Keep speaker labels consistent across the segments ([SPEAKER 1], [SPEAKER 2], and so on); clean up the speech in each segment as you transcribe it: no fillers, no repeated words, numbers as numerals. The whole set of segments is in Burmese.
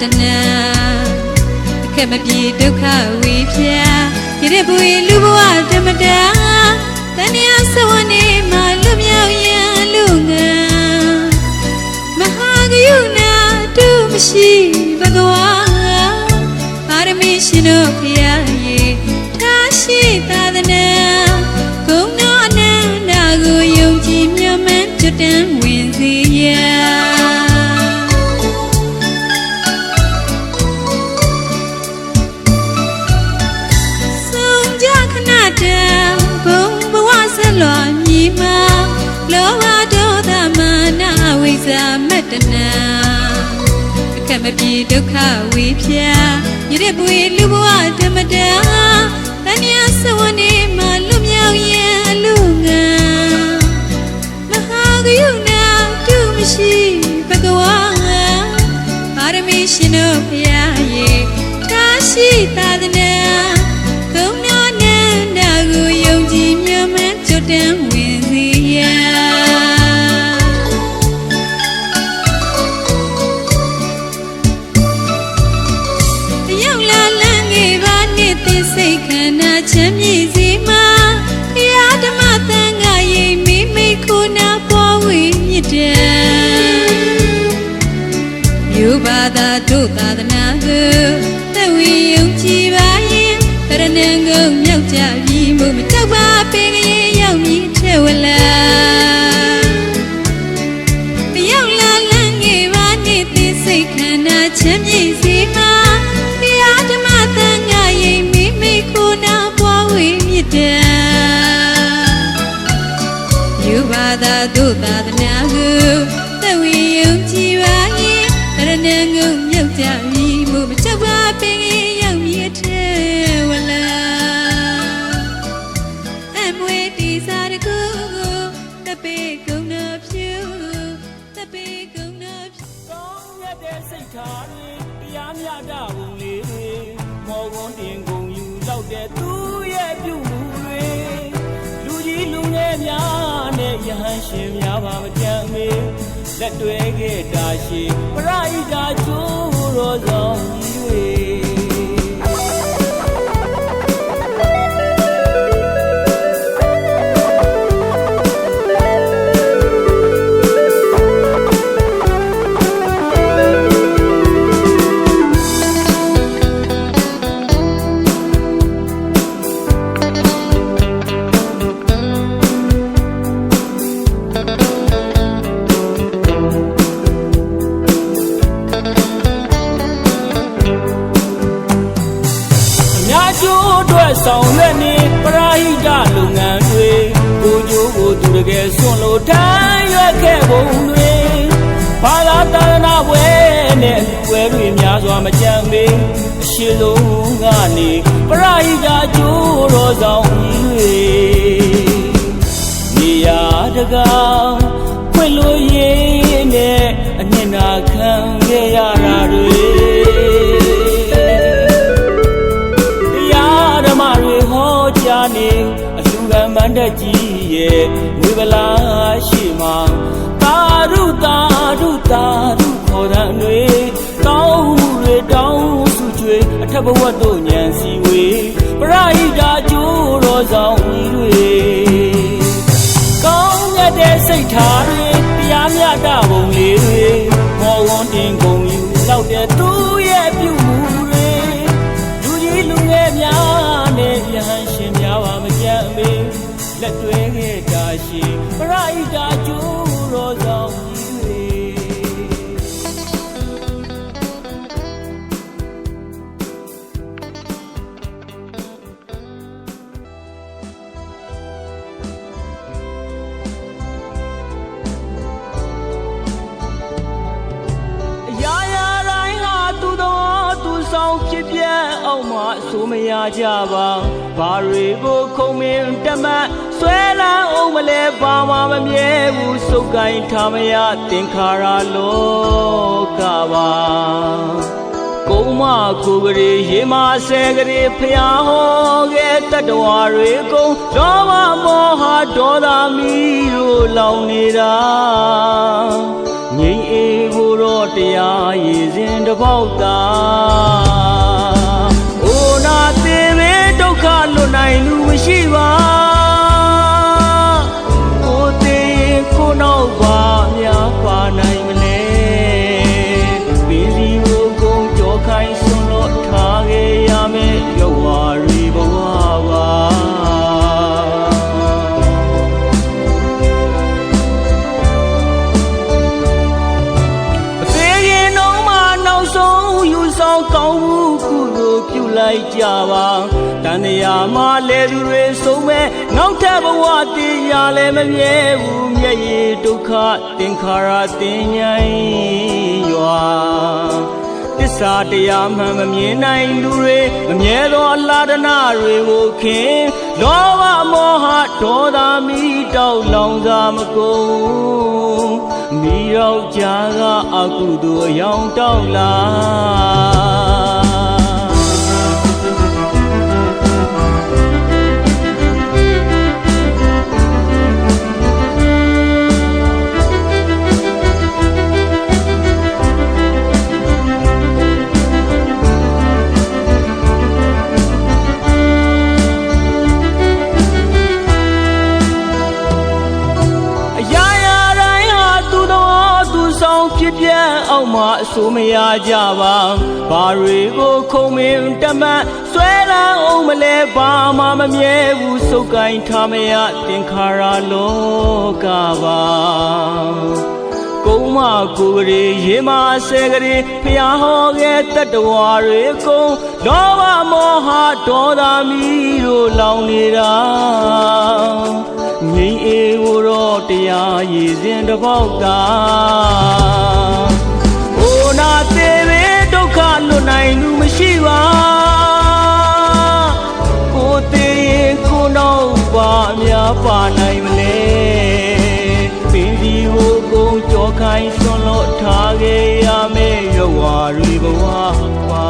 [SPEAKER 1] တနာအခက်မပြေဒုက္ခဝေဖြာရတဲ့ဘွေလူဘဝဓမ္မတာတဏှာဆဝနေမှာလွတ်မြောက်ရန်လူငါမဟာဂယုဏတုမရှိဘဂဝါပါရမီရှင်တို့ဖျားရေထားရှိသာသနာဂုဏ်တော်အနန္တကိုယုံကြည်မြတ်မှန်ကျွတ်တန်းဝင်စေရာဆုံးကြခဏတံဘုံဘဝဆက်လွန်မြည်မှာလောဘဒေါသမာနဝိဇ္ဇာမတ္တနာအခက်မပြေဒုက္ခဝေဖြာရတဲ့ဘွေလူဘဝဓမ္မတာတဏှာဆဝနေမှာလွတ်မြောက်ရန်အလူငါမဟာဂယုဏတုမရှိဘဂဝါပါရမီရှင်တို့ဖျားရေထားရှိသာသနာဂုဏ်တော်နန္ဒကိုယုံကြည်မြတ်မှန်ကျွတ်တန်းဝင်စေရာစိတ်ခန္ဓာချမ်းမြေ့စီမှာဘုရားဓမ္မသံဃာရိပ်မိမိခုနာပေါ်ဝေမြစ်တယ်မြို့ဘာသာတို့သာသနာကိုသဝေယုံကြည်ပါရင်တရဏံကိုမြောက်ကြပြီးမို့မကြောက်ပါပင်ကြီးရောက်မြည်ထဲဝလာတယောက်လာလန်းငယ်ပါနေတဲ့စိတ်ခန္ဓာချမ်းမြေ့စီမှာဘုရားဓမ္မသံဃာရိပ်ခုနာပွားဝေမြစ်တယ်ယူပါသာတို့သာသနာကိုသဝေယုံကြည်ပါရင်တရဏံကိုမြောက်ကြပြီးမို့မကြောက်ပါပင်ရောက်မြစ်ထဲဝလာအမွေတီစားတကူကိုတပေကုံနာဖြူတပေကုံနာဖြူ
[SPEAKER 2] ကောင်းရတဲ့စိတ်ထားတွေတရားမြတ်တာဘုံလေးမော်ကွန်တင်ကုန်ယူလောက်တဲ့သူရဲ့ပြုမှုတွေလူကြီးလူငယ်များနဲ့ယဟန်ရှင်များပါမကြံမေလက်တွဲခဲ့တာရှိပရိဒါကျိုးတော်ဆောင်ကြီးတွေဆောင်ရွက်နေပရိဟိတလုပ်ငန်းတွေကိုကျိုးကိုသူတကယ်စွန့်လို့ထမ်းရွက်ခဲ့ပုံတွေဘာသာတာနာပွဲနဲ့ဝဲတွေများစွာမကြံမေအရှိဆုံးကနေပရိဟိတကျိုးတော်ဆောင်ကြီးတွေနေရာတကာဖွင့်လို့ရင်းနဲ့အနှစ်နာခံခဲ့ရတာတွေနေအလူကံမန္တကြီးရဲ့ဝေဗလာရှိမှာတာရုတာရုတာရုခေါ်တဲ့တွေတောင်းမှုတွေတောင်းစုကျွေအထက်ဘဝတို့ဉာဏ်စီဝေပရိဟိတကျိုးတော်ဆောင်တွေကောင်းရတဲ့စိတ်ထားတွေတရားမြတ်တာဘုံလေးတွေမော်ဝန်တင်ကုန်ယူလောက်တဲ့သူရဲ့ပြုမှုတွေလူကြီးလူငယ်များနဲ့ယဟန်ရှင်များပါမကြံမေလက်တွဲခဲ့တာရှိပရိဟိတကျိုးတော်ဆောင်ဖြစ်ပြအောင်မှဆိုမရကြပါဘာတွေကိုခုံမင်းတမတ်ဆွဲလန်းအောင်မလဲဘာမှမမြဲဘူးစုပ်ကိုင်းထားမရသင်္ခါရလောကပါကုန်းမကိုကလေးရေမဆဲကလေးဖျားဟောခဲ့တတဝါတွေကုန်ဒေါမမောဟဒေါသမီတို့လောင်နေတာငြိမ်အေးကိုတော့ တရားရည်စဉ်တစ်ပေါက်သာအိုနာသေးပဲဒုက္ခလွတ်နိုင်လူမရှိပါကိုသေးကိုနောက်ပါများပါနိုင်မလဲပင်စီကိုကုန်ကြောခိုင်းဆွန်လို့ထားခဲ့ရမယ်ရုပ်ဝါရီဘဝပါကောင်းမှုကုသိုလ်ပြုလိုက်ကြပါတန်တရားမှာလဲသူတွေဆုံးမဲ့နောက်ထပ်ဘဝတည်ရလဲမမြဲဘူးမျက်ရည်ဒုက္ခသင်္ခါရတင်ញိုင်းရွာသစ္စာတရားမှန်မမြင်နိုင်လူတွေမမြဲသောအလားတနာတွေကိုခင်လောဘမောဟဒေါသမိတောက်လောင်စာမကုန်မိရောက်ကြကအကုသိုလ်အယောင်တောက်လာဖြစ်ပြအောက်မှာအဆိုးမရကြပါဘာတွေကိုခုံမင်းတမတ်ဆွဲလန်းအောင်မလဲဘာမှမမြဲဘူးစုပ်ကိုင်းထားမရသင်္ခါရလောကပါကုန်းမကိုယ်ရေရေမဆဲကလေးဖျားဟောခဲ့တတဝါတွေကုန်လောဘမောဟဒေါသမီတို့လောင်နေတာငြိမ်းအေးကိုတော့တရားရည်စဉ်တစ်ပေါက်သာအိုနာသေးပဲဒုက္ခလွတ်နိုင်လူမရှိပါကိုသေးရင်ကိုနောက်ပါအများပါနိုင်မလဲပင်ဒီကိုကုန်ကြောခိုင်းဆွန်လို့ထားခဲ့ရမယ်ရွာဝါရီဘဝပါ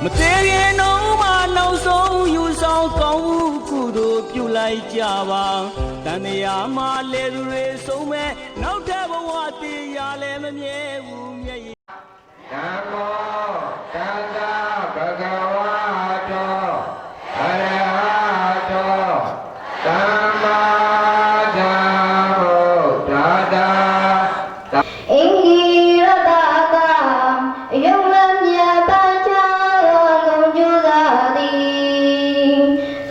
[SPEAKER 2] မသေးရင်တော့မှနောက်ဆုံးယူဆောင်ကောင်းမှုကုသိုလ်ပြုလိုက်ကြပါတန်တရားမှာလဲသူတွေဆုံးမဲ့နောက်ထပ်ဘဝတည်ရလဲမမြဲဘူးမျက်ရည်
[SPEAKER 3] ဓမ္မောတတ္တဘဂဝါတောအရဟတောသမ္မာသမ္ဗုဒ္ဓတာ
[SPEAKER 4] အင်္ဂိရတတာယုံလမြတ်တန်ချာလုံးကျူသာသည်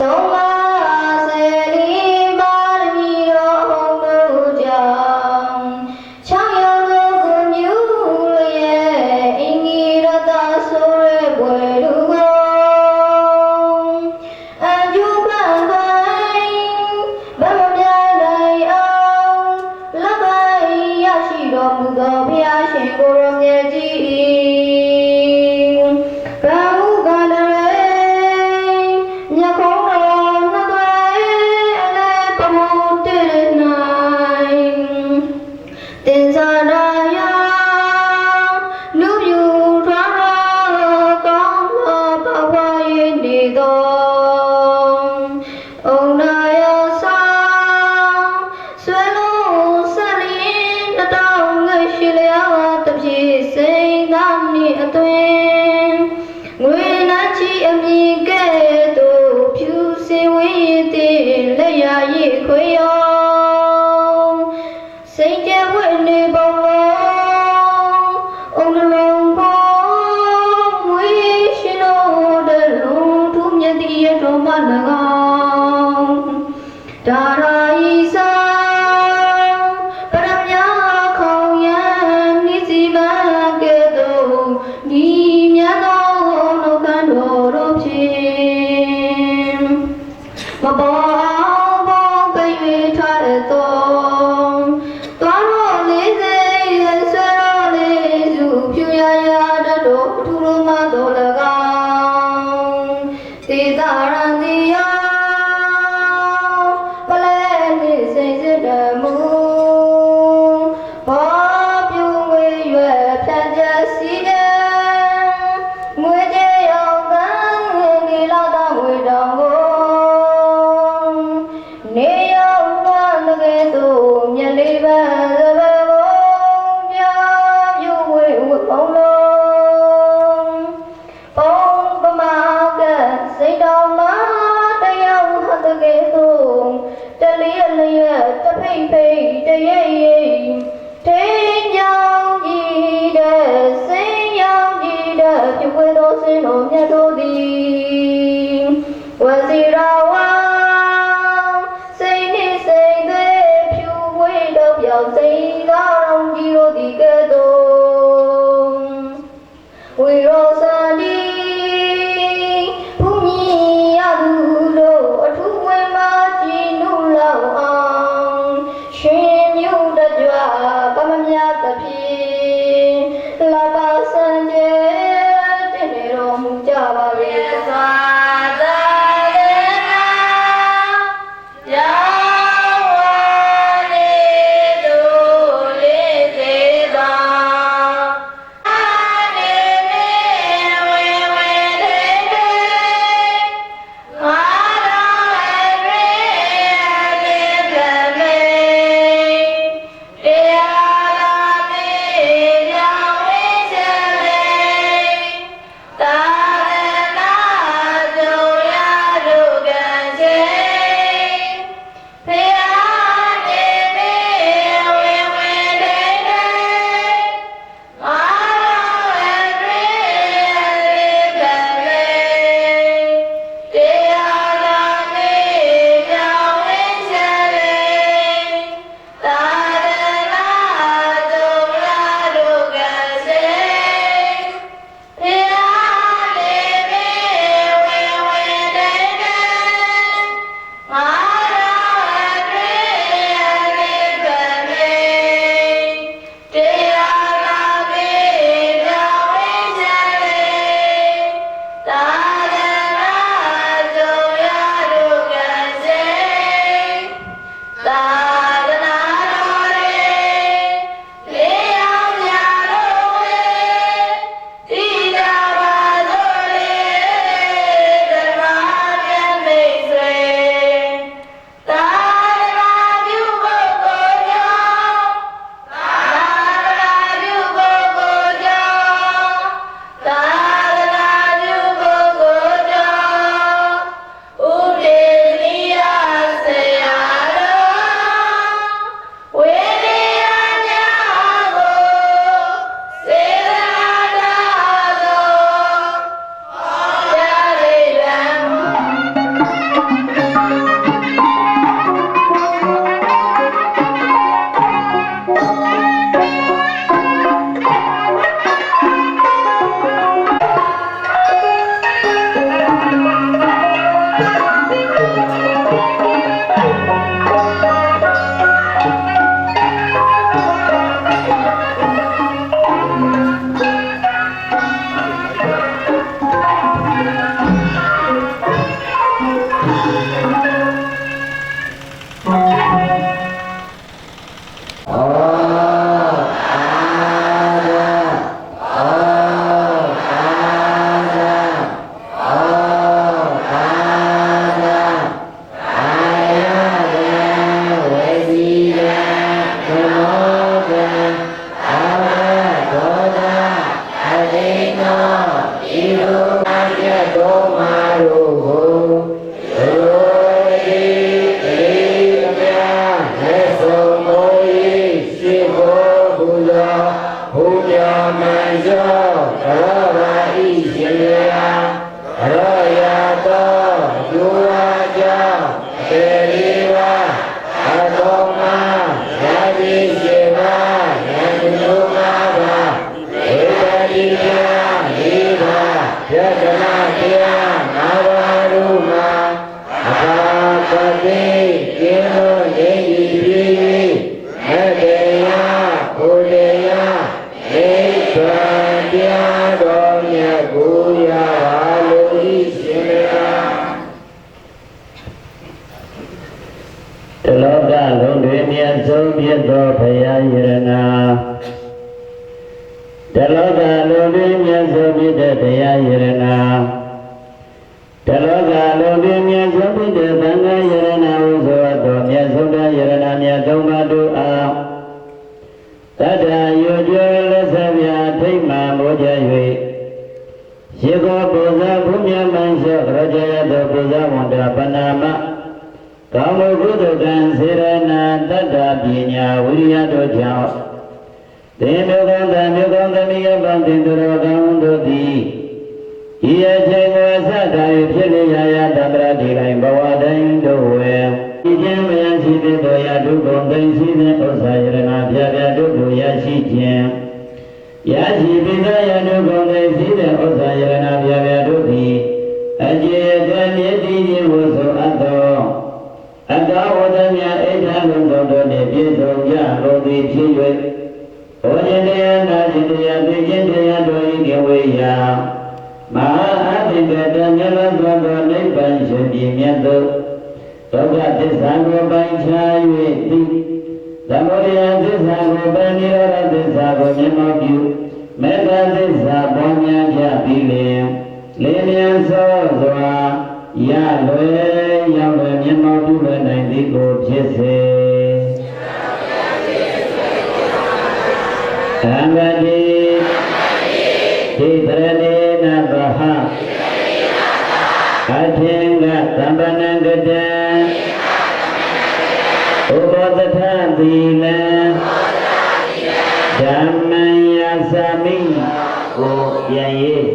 [SPEAKER 4] သုံးပါးစေလီပါရမီတော်တို့ကြောင့်ချောင်းရုံကိုမြူလျက်အင်္ဂိရတ ဗံသဗ္ဗဘုံပြပြုဝေဝဘုံလုံးဘုံပမာကစိတ်တော်မှာတရားဟတ်တကယ်သို့တလျက်လျက်တဖိတ်ဖိတ်တရိပ်ရိပ်ထိန်ကြောင်ကြီးတဲ့စင်ရောင်ကြီးတဲ့ပြုဝေသောစင်တော်မြတ်တို့သည်ဝစီရာဝါစိတ်နှင့်စိတ်သွေးဖြူဝေတော့ပြောင်းစ
[SPEAKER 5] ရေကောပုဇာဘုမြမန်ရှောရကြယတောပုဇာဝန္တာပနာမကာမကုသိုလ်ကံစေရနာတတ္တပညာဝိရိယတို့ကြောင့်တေမျိုးကောင်းတမျိုးကောင်းသမီးအပေါင်းတင်သူတော်ကောင်းတို့သည်ဤအချိန်ကိုအစတိုင်းဖြစ်လျာရတတရဒီတိုင်းဘဝတိုင်းတို့ဝေဒီခြင်းမယရှိတဲ့တော်ရာဒုက္ခသိရှိတဲ့ဥစ္စာယရနာပြပြတို့ကိုရရှိခြင်းရရှိပြီးသောယဒုက္ခသိရှိတဲ့ဥစ္စာယရနာပြပြတို့သည်အကျေအတွင်းမြည်တည်ခြင်းကိုဆိုအပ်သောအတ္တဝတ္တမြဣဋ္ဌလုံးသောတို့နှင့်ပြည့်စုံကြလို့သည်ဖြစ်၍ဘောဇင်တရားနာခြင်းတရားသိခြင်းတရားတို့၏ကဝေယမဟာအတ္တိကတမြတ်သောသောနိဗ္ဗာန်ရှင်ပြည့်မြတ်သောဒုက္ခသစ္စာကိုပိုင်းခြား၍သိသမုဒယသစ္စာကိုပိုင်းနိရောဓသစ္စာကိုမျက်မှောက်ပြုမေတ္တာသစ္စာပေါ်များကြပြီးလျှင်လင်းမြန်သောစွာရလွယ်ရောက်လွယ်မျက်မှောက်ပြုနိုင်သည်ကိုဖြစ်စေသံဃာတိဒိသရဏေနဘဟအထင်္ဂသမ္ပနံကတံဥပောသထသီလံဓမ္မံယာသမိကိုပြန်ရေး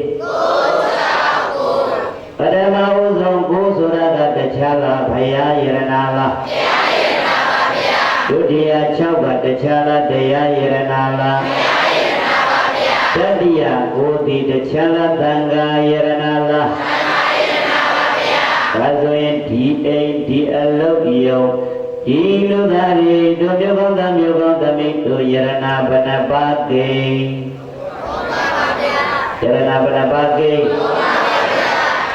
[SPEAKER 5] ပထမဥဆုံးကိုဆိုတာကတခြားလားဘုရားယရနာလားဘုရားယရနာပါဗျာဒုတိယ6ကတခြားလားတရားယရနာလားဘုရားယရနာပါဗျာတတိယကိုဒီတခြားလားသံဃာယရနာလားသံဃာယရနာပါဗျာဒါဆိုရင်ဒီအိမ်ဒီအလုပ်ယုံဒီလူသားတွေတို့မျိုးကောင်းသားမျိုးကောင်းသမီးတို့ယရနာဘဏပါကိယရနာဘဏပါကိ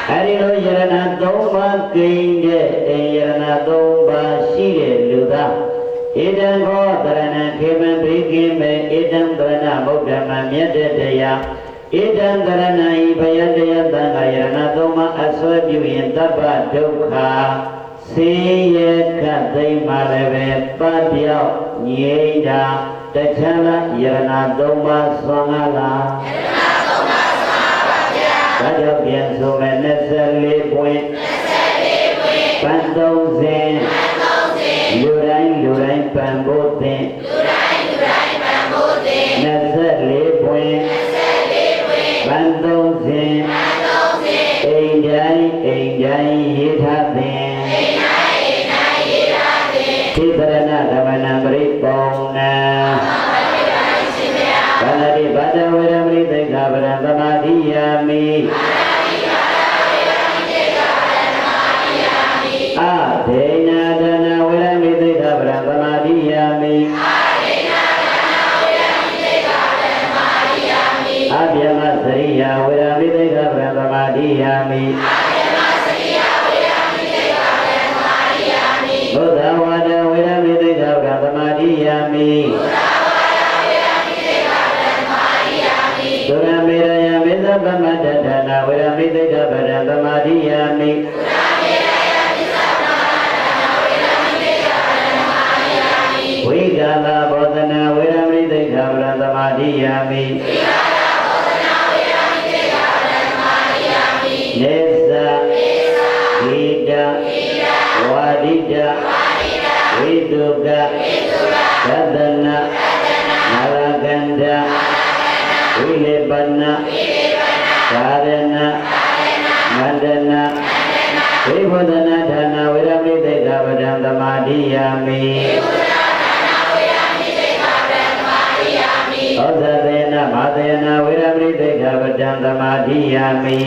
[SPEAKER 5] အဲဒီလိုယရနာ3ပါးကိန်းတဲ့ယရနာ3ပါးရှိတဲ့လူသားဣဒံခောတရဏံခေမံဘေကိမေဣဒံတရဏဗုဒ္ဓမမြတ်တဲ့တရားဣဒံတရဏံဤဘယတရားသံဃာယရနာ3ပါးအစွဲပြုရင်တပ္ပဒုက္ခစေရခတ်သိမ်းမှလည်းပဲပပျောက်ငြိမ့်တာတခြားလားယရနာ3ပါးဆွမ်းလားယရနာ3ပါးဆွမ်းပါဗျာဒါကြောင့်ပြန်ဆိုမယ်24ပွင့်ပန်း30လူတိုင်းပန်းဖို့သင်24ပွင့်ပန်း30အိမ်တိုင်းရေးထားသင်သိသရဏဓမ္မနံပရိပုံနာဘာလတိဘာဒဝေရမရိသိက္ခာပရံသမာဓိယာမိအဒေနာဒနာဝေရမိသိက္ခာပရံသမာဓိယာမိအဗျမစရိယဝေရမိသိက္ခာပရံသမာဓိယာမိဘုဒ္ဓဝါဒဝေရမိသိက္ခာပရံသမာဓိယာမိသုရမေရယမေသဗ္ဗမတ္တဒါနာဝေရမိသိက္ခာပရံသမာဓိယာမိဝိကာလဘောဓနာဝေရမိသိက္ခာပရံသမာဓိယာမိနေသဂိတဝါဒိတဝိတုကသဒ္ဒနာနာရကန္ဓဝိလေပနကာရဏမန္တနာဝိဘုဒ္ဓနာဌာနဝေရမိသိက္ခာပရံသမာဓိယာမိဩဇသေနမာသေနဝေရမိသိက္ခာပရံသမာဓိယာမိ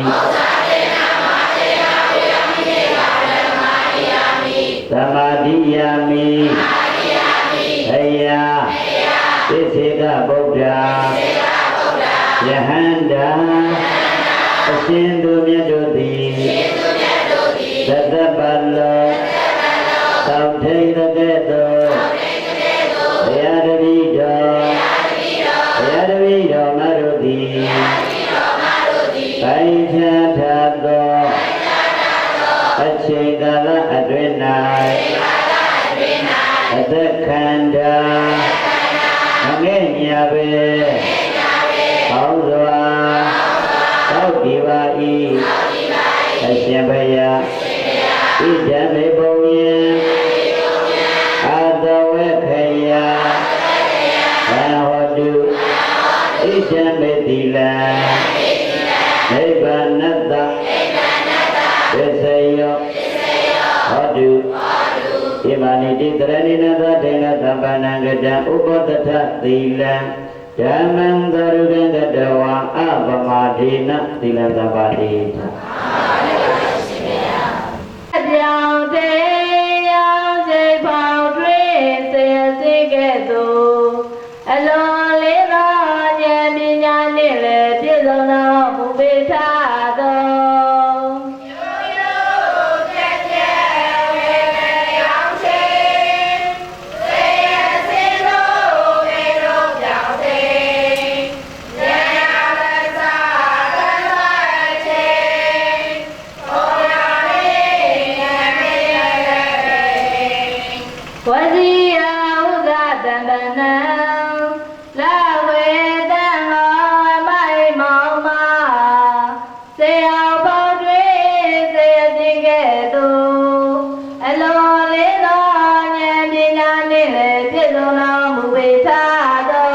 [SPEAKER 5] သမာဓိယာမိဟယသစ္စေကဗုဒ္ဓယဟန္တာအရှင်သူမြတ်တို့သည်သတ္တပလောသောထိန်တဲ့သို့ဘုရားတပည့်တော်မတို့သည်ပိုင်းခြားထားသောအချိန်ကာလအတွင်း၌အသက်ခန္ဓာမငဲ့ညာပဲကောင်းစွာသောက်ဒီပါ ရှင်ဘယဣဒံမေပုံယံအာတဝေခယဘာဟောတုဣဒံမေတိလံနိဗ္ဗာနတ္တသစ္စယောဟောတုဣမာနိတိတရဏိနသတေနသဗ္ဗနံကတံဥပတ္တထသီလံဓမ္မံသရုကံကတဝါအပမဒေနသီလံသဗ္ဗတိထ
[SPEAKER 4] ပြောင်းတရားစိတ်ပေါင်းတွင်စေစိတ်ကဲ့သို့အလွန်လေးသောဉာဏ်ပညာနှင့်လည်းပြည့်စုံသောဘုပေထသောဝစီယဥဒတန္တနံလာဝေတံဟောမိုင်မောင်မာစေအောင်ပေါတွင်စေခြင်းကဲ့သို့အလွန်လေးသောဉာဏ်ပညာနှင့်လည်းပြည့်စုံသောမူဝေထသော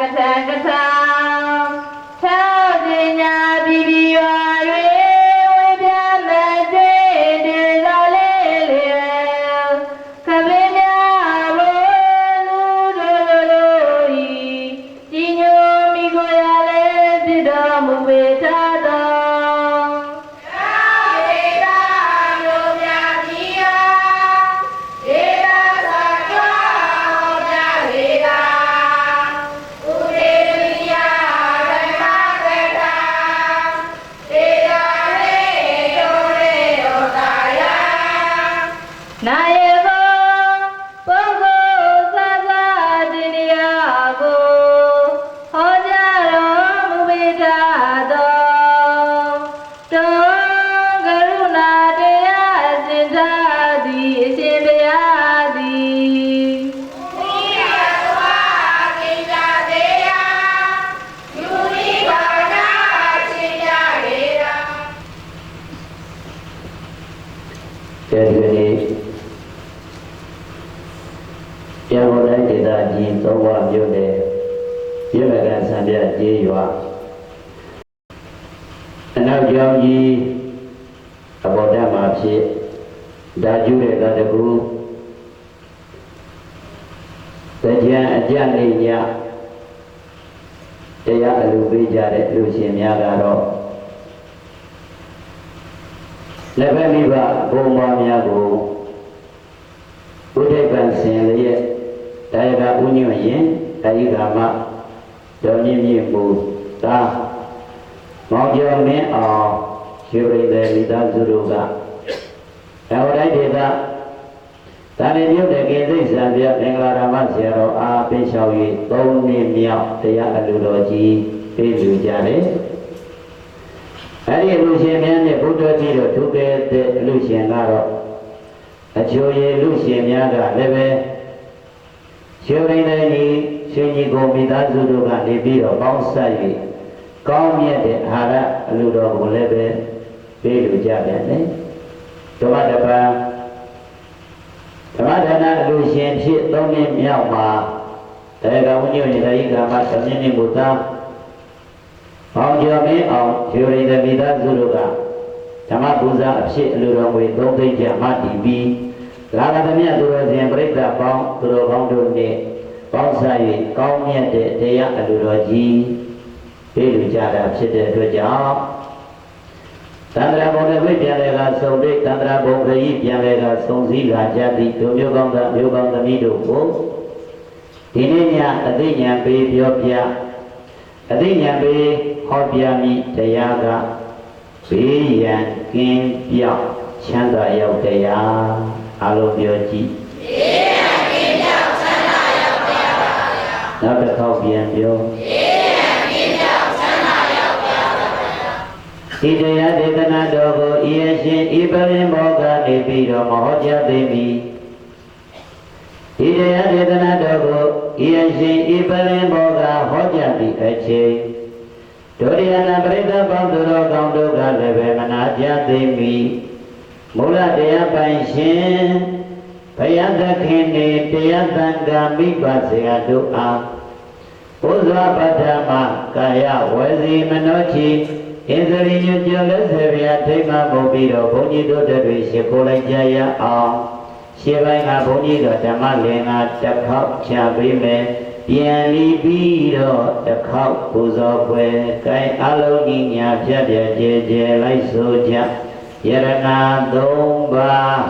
[SPEAKER 4] ကထံကထံသောပညာပြီးပြီးရွာ၍ဝိပြမဲ့ကျွေးဒီလိုလေးလေးခပင်းများဘောလူတို့ဤကြီးညိုမိကိုရလည်းဖြစ်တော်မူပေထတော်နာယေဘောပုဂ္ဂိုလ်သတ္တတရားကိုဟောကြားတော်မူပေထသောတောကရုဏာတရားစင်ထားသည်အရှင်ဘုရားသည်မိယသွားကိစ္စတရားယူနိဗ္ဗာန်ချင်းကြရေတာ
[SPEAKER 5] ကျေးဇူးတင်ရန်ကုန်တိုင်းဒေသကြီးသုံးဝမြို့နယ်ရမကန်ဆံပြကျေးရွာအနောက်ကျောင်းကြီးအပေါ်တက်မှာဖြစ်ဓာကျူးတဲ့ကတကူကြံအကြနေညတရားအလူပေးကြတဲ့လူရှင်များကတော့လက်ဖက်မိဘဘုံမများကိုဘုဒ္ဓပန်ဆင်ရဲ့တရားကဥညွန့်ရင်တရားကမှတော်မြင့်မြင့်မူသာမောင်ကျော်မင်းအောင်ရှိရိသေမိသားစုတို့ကတော်တိုင်းဒေသဒါနဲ့မြို့တဲ့ကေသိစံပြမင်္ဂလာဓမ္မဆရာတော်အားပေးလျှောက်၍၃နှစ်မြောက်တရားအလူတော်ကြီးပေးလူကြတယ်အဲဒီအလူရှင်များနဲ့ဘုဒ္ဓကြီးတို့ထူးကဲတဲ့အလူရှင်ကတော့အချိုရည်လူရှင်များကလည်းပဲရှင်ရင်းတဲ့ရှင်ကြီးကိုမိသားစုတို့ကနေပြီးတော့ပေါင်းဆက်၍ကောင်းမြတ်တဲ့အာဟာရအလူတော်ကိုလည်းပဲပေးလူကြပြန်တယ်ဓမ္မတပံဓမ္မဒါနအလူရှင်ဖြစ်၃နှစ်မြောက်မှာတရားကဝိညုညတယိကမသမင်းနေဘုရားပေါင်းကျော်မင်းအောင်ရှင်ရင်းတဲ့မိသားစုတို့ကဓမ္မပူဇာအဖြစ်အလူတော်ငွေ၃သိန်းကျမှတည်ပြီးလာကသမီးသူတော်စင်ပြိဿပေါင်းသူတော်ကောင်းတို့နဲ့ပေါင်းစား၍ကောင်းမြတ်တဲ့တရားအလူတော်ကြီးပေးလူကြတာဖြစ်တဲ့အတွက်ကြောင့်သန္တရာဘုံနဲ့ဝိပြန်လေကစုံတိတ်သန္တရာဘုံခရီးပြန်လေကစုံစည်းလာကြသည့်ဒုမျိုးကောင်းသောမျိုးကောင်းသမီးတို့ကိုဒီနေ့ညအသိဉာဏ်ပေးပြောပြအသိဉာဏ်ပေးဟောပြမိတရားကဘေးရန်ကင်းပြောက်ချမ်းသာရောက်တရားအလုံးပြောကြည့်ဘေးရန်ကင်းပြောက်ချမ်းသာရောက်တရားပါ နောက်တစ်ခေါက်ပြန်ပြောဤတရားဒေသနာတော်ကိုဤအရှင်ဤပရိမောကနေပြီးတော့မဟောကြားသိပြီဤတရားဒေသနာတော်ကိုဤအရှင်ဤပရိမောကဟောကြားသည့်အချိန်ဒုတိယနာပရိသတ်ပေါင်းသူတော်ကောင်းတို့ကလည်းပဲမနာကြသိပြီမူလတရားပိုင်ရှင်ဘုရားသခင်နှင့်တရားသံဃာမိဘဆရာတို့အားဘုရားပဋ္ဌာမကာယဝစီမနောချီဣန္ဒြိညွကျော်လက်စေဗျာထိမ့်မှပုံပြီးတော့ဘုန်းကြီးတို့တွေရှိခိုးလိုက်ကြရအောင်ရှင်းပိုင်းကဘုန်းကြီးတို့ဓမ္မလင်္ကာတစ်ခေါက်ချပေးမယ်ပြန်ပြီးတော့တစ်ခေါက်ပူဇော်ပွဲကိုင်အလုံးကြီးညာဖြတ်ပြကျဲကျဲလိုက်ဆိုကြယရဏ၃ပါး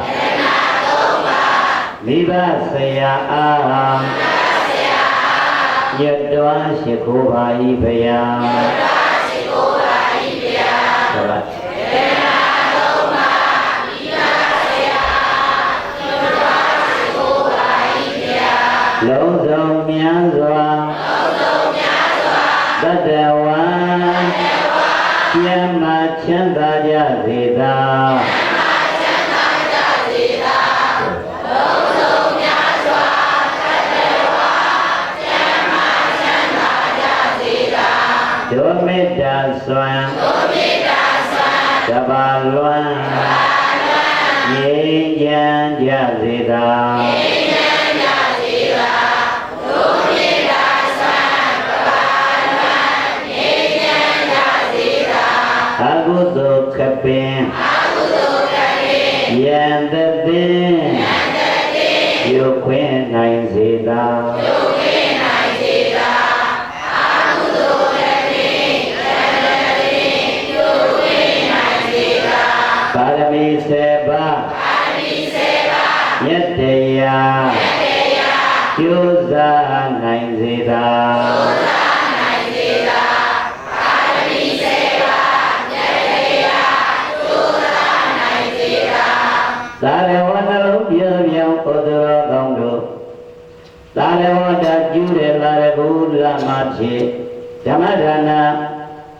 [SPEAKER 5] မိဘဆရာအားညတ်တော်ရှိခိုးပါ၏ဘုရားဟုတ်လားလုံးစုံများစွာတတဝံကျမ်းမာချမ်းသာကြစေသာဒုမေတ္တာစွမ်းတပါလွမ်းငြိမ်းချမ်းကြစေသာအကုသိုလ်ကပင်ယံတသိယုခွင့်နိုင်စေသာပါရမီ7ပါးယတ္တရားကျိုးစားနိုင်စေသာသာရဝနှလုံးပြောင်းပြောင်းဩဒရောကောင်းတို့သာရဝတ္တကျူးတယ်လာရကူလာမဖြစ်ဓမ္မဒါန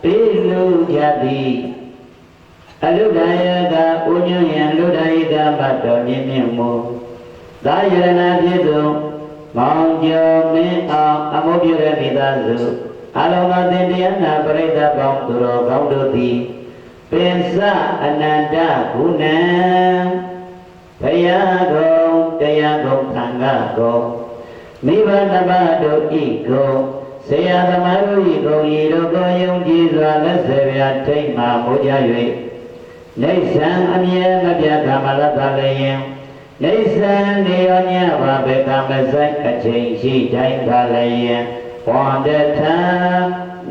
[SPEAKER 5] ပေးလူကြသည်အလုဒယကဥညွယံလူဒယကဘတ်တော်မြင့်မြင့်မူသာယရဏဖြစ်သူမောင်ကျော်မင်းအောင်အမှုပြုတဲ့မိသားစုအလုံးစုံသင်တရားနာပရိသတ်ပေါင်းသူတော်ကောင်းတို့သည်ပင်စအနန္တဂုဏံဘုရားကုံတရားကုံသံဃာကုံမိဘတပတို့ဤကုံဆရာသမားတို့ဤကုံဤတို့ကိုယုံကြည်စွာလက်စေဗျာထိတ်မှမူကြ၍နေဆံအမြဲမပြတ်ကာမလတ်သာလည်းယင်နေဆံနေရောညပါဘေကာမဆိုင်အချိန်ရှိတိုင်းသာလည်းယင်ဝန္တထံ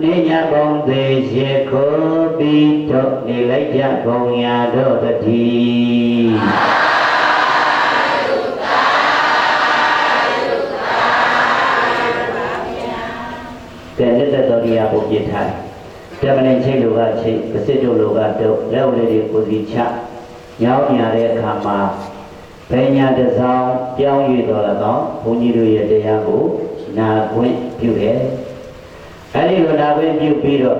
[SPEAKER 5] နေညပုံသေးရှိခိုးပြီးတော့နေလိုက်ကြကုန်ရာတို့တည်းကဲလက်တော်တရားပုံပြထားတမန်ချင်းလူကချင်းပစစ်တို့လူကတော့လက်ဝလေးတွေကိုစီချညောင်းညာတဲ့အခါမှာဘယ်ညာတစောင်းပြောင်းရွေတော်၎င်းဘုန်းကြီးတို့ရဲ့တရားကိုနာခွင့်ပြုတယ်အဲဒီလိုနာခွင့်ပြုပြီးတော့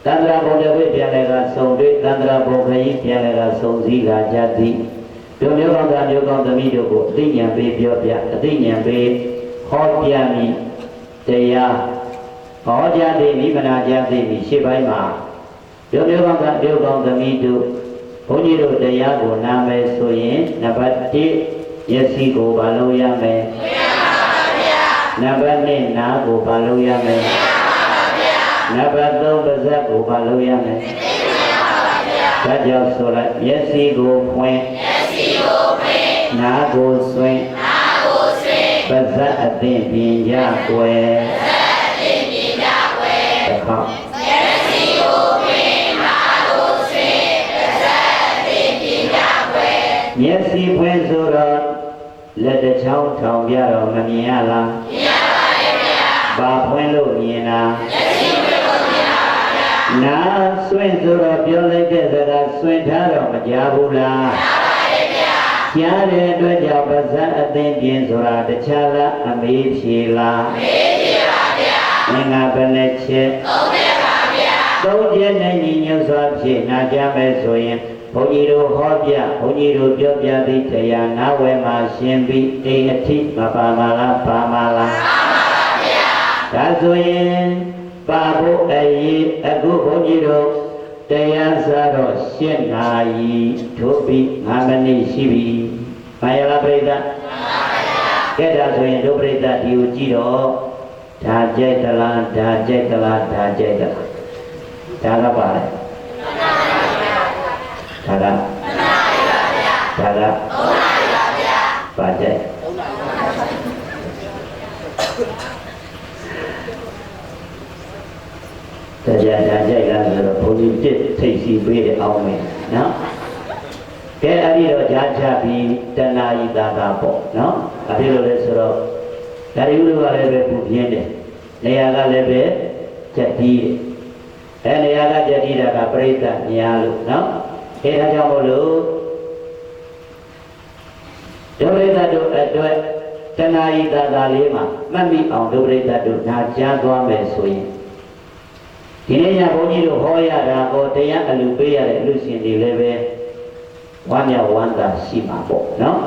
[SPEAKER 5] သန္တရာဘုံတွေပြန်လည်းကစုံတွေ့သန္တရာဘုံခရီးပြန်လည်းကစုံစည်းလာကြသည်တို့မျိုးကောင်းသားမျိုးကောင်းသမီးတို့ကိုအသိဉာဏ်ပေးပြောပြအသိဉာဏ်ပေးဟောပြမည်တရားဟောကြားသိမိမနာကြားသိမိရှေ့ပိုင်းမှာတို့မျိုးကောင်းသားမျိုးကောင်းသမီးတို့ဘုန်းကြီးတို့တရားကိုနာမယ်ဆိုရင်နံပါတ်1မျက်စိကိုဘာလို့ရမယ်နံပါတ်2နားကိုဘာလို့ရမယ်နံပါတ်3ပါးစပ်ကိုဘာလို့ရမယ်ဒါကြောင့်ဆိုလိုက်မျက်စိကိုဖွင့်နားကိုဆွင့်ပါးစပ်အသင်ပြင်ကြွယ်တစ်ခေါက်မျက်စိဖွင့်ဆိုတော့လက်တစ်ချောင်းထောင်ပြတော့မမြင်ရလားမြင်ရပါရဲ့ဗျာဘာဖွင့်လို့မြင်တာမျက်စိဖွင့်လို့မြင်တာပါဗျာနားဆွင့်ဆိုတော့ပြောလိုက်တဲ့စကားဆွင့်ထားတော့မကြားဘူးလားကြားပါရဲ့ဗျာကြားတဲ့အတွက်ကြောင့်ပါဇက်အသိဉာဏ်ဆိုတာတခြားလားအမေးဖြေလားအမေးဖြေ မင်္ဂဘယ်နဲ့ချက်သုံးချက်နဲ့ညီညွတ်စွာဖြင့်နာကြမယ်ဆိုရင်ဘုန်းကြီးတို့ဟောပြဘုန်းကြီးတို့ပြောပြသည့်တရားနာဝဲမှာရှင်ပြီးအိမ်အထိမပါမလားပါမလားပါပါဗျာဒါဆိုရင်ပါဖို့အရေးအခုဘုန်းကြီးတို့တရားစားတော့7 နာရီထိုးပြီး5 မိနစ်ရှိပြီမှန်ရလားပြိဿမှန်ပါဗျာကဲဒါဆိုရင်တို့ပြိဿဒီကိုကြည့်တော့ဒါကြိုက်သလားဒါကြိုက်သလားဒါကြိုက်သလားဒါကပါလေဒါကတရားဒါကြိုက်လားဆိုတော့ဘုန်းကြီးတစ်ထိတ်စီပေးအောင်မယ်နော်ကဲအဲ့ဒီတော့ကြားချပြီးတဏှာဤသာသာပေါ့နော်ဘာဖြစ်လို့လဲဆိုတော့ဒါရီဥရကလည်းပဲပူပြင်းတယ်နေရာကလည်းပဲကြက်တီးတယ်နေရာကကြက်တီးတာကပြိဿများလို့နော်အဲဒါကြောင့်မို့လို့ဒုပရိသတ်တို့အတွက်တဏှာဤသာသာလေးမှာမှတ်မိအောင်ဒုပရိသတ်တို့နာကြားသွားမယ်ဆိုရင်ဒီနေ့ညဘုန်းကြီးတို့ဟောရတာကိုတရားအလူပေးရတဲ့လူရှင်တွေလည်းပဲဝမ်းမြောက်ဝမ်းသာရှိမှာပေါ့နော်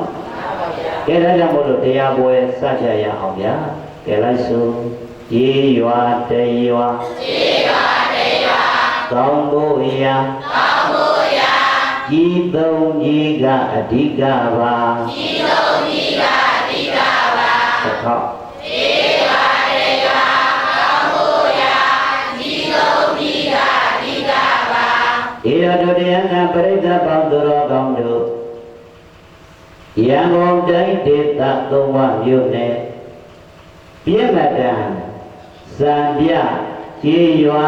[SPEAKER 5] ကဲဒါကြောင့်မို့လို့တရားပွဲစကြရအောင်ဗျာကဲလိုက်စို့ရေရွာတရွာကောင်းဖို့ရာကြီးသုံးကြီးကအဓိကပါတစ်ခေါက်ဧရတုတရားနာပရိသတ်ပေါင်းသူတော်ကောင်းတို့ရန်ကုန်တိုင်းဒေသသုံးဝမြို့နယ်ပြည့်မတန်စံပြကျေးရွာ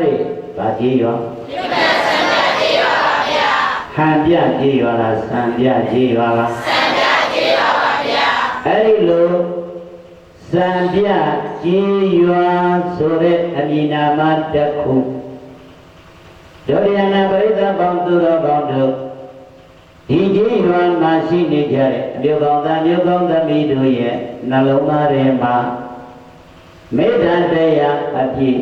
[SPEAKER 5] တဲ့ဗာကျေးရွာပြည့်မတန်စံပြကျေးရွာပါဗျာဟန်ပြကျေးရွာလားစံပြကျေးရွာလားစံပြကျေးရွာပါဗျာအဲ့ဒီလိုစံပြကျေးရွာဆိုတဲ့အမည်နာမတစ်ခုဒုတိယနာပရိသတ်ပေါင်းသူတော်ကောင်းတို့ဒီကြီးရွာမှာရှိနေကြတဲ့အမျိုးကောင်းသားမျိုးကောင်းသမီးတို့ရဲ့နှလုံးသားထဲမှာမေတ္တာတရားအပြည့်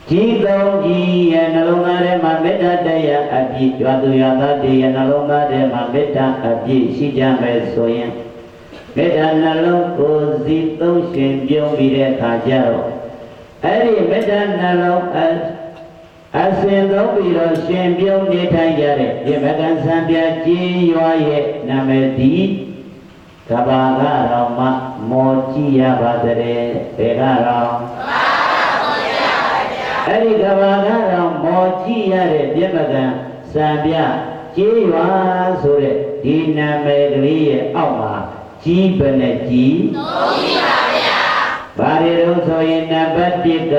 [SPEAKER 5] ကြီးသုံးကြီးရဲ့နှလုံးသားထဲမှာမေတ္တာတရားအပြည့်ရွာသူရွာသားတွေရဲ့နှလုံးသားထဲမှာမေတ္တာအပြည့်ရှိကြမယ်ဆိုရင်မေတ္တာနှလုံးကိုယ်စီသုံးရှင်ပြုံးပြီးတဲ့အခါကျတော့အဲ့ဒီမေတ္တာနှလုံးအစဉ်သုံးပြီးတော့ရှင်ပြုံးနေထိုင်ကြတဲ့ဒီမကံစံပြကြီးရွာရဲ့နာမည်ဒီကဘာကတော်မှမောကြည့်ရပါတဲ့ဘယ်ကတော့အဲ့ဒီကဘာကတော်မောကြည့်ရတဲ့ဒီမကံစံပြကြီးရွာဆိုတဲ့ဒီနာမည်ကလေးရဲ့အောက်မှာကြီးပဲနဲ့ကြီးသုံးကြီးပါဗျာဘာတွေတော့ဆိုရင်နံပါတ်1က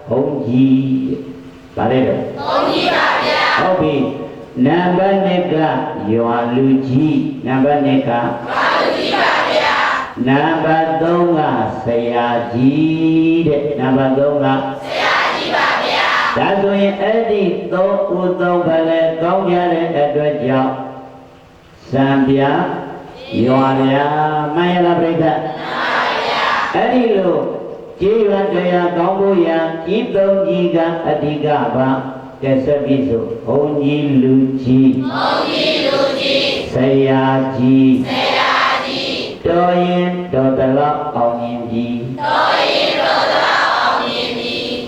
[SPEAKER 5] ဘုံကြီးဗါလဲတော့သုံးကြီးပါဗျာဟုတ်ပြီနံပါတ်2ကရွာလူကြီးနံပါတ်2ကရွာလူကြီးပါဗျာနံပါတ်3ကဆရာကြီးတဲ့နံပါတ်3ကဆရာကြီးပါဗျာဒါဆိုရင်အဲ့ဒီ3ဦး3ဘလဲကောင်းကြတဲ့အတွက်ကြောင့်စံပြရွာဗျာမှန်ရလားပြိဿမှန်ပါဗျာအဲ့ဒီလိုကျေးရွာတရားကောင်းဖို့ရဤသုံးကြီးကအဓိကပါကဲဆက်ပြီးဆိုဘုန်းကြီးလူကြီးဆရာကြီးတော်ရင်တော်တလောက်အောင်မြင်ပြီ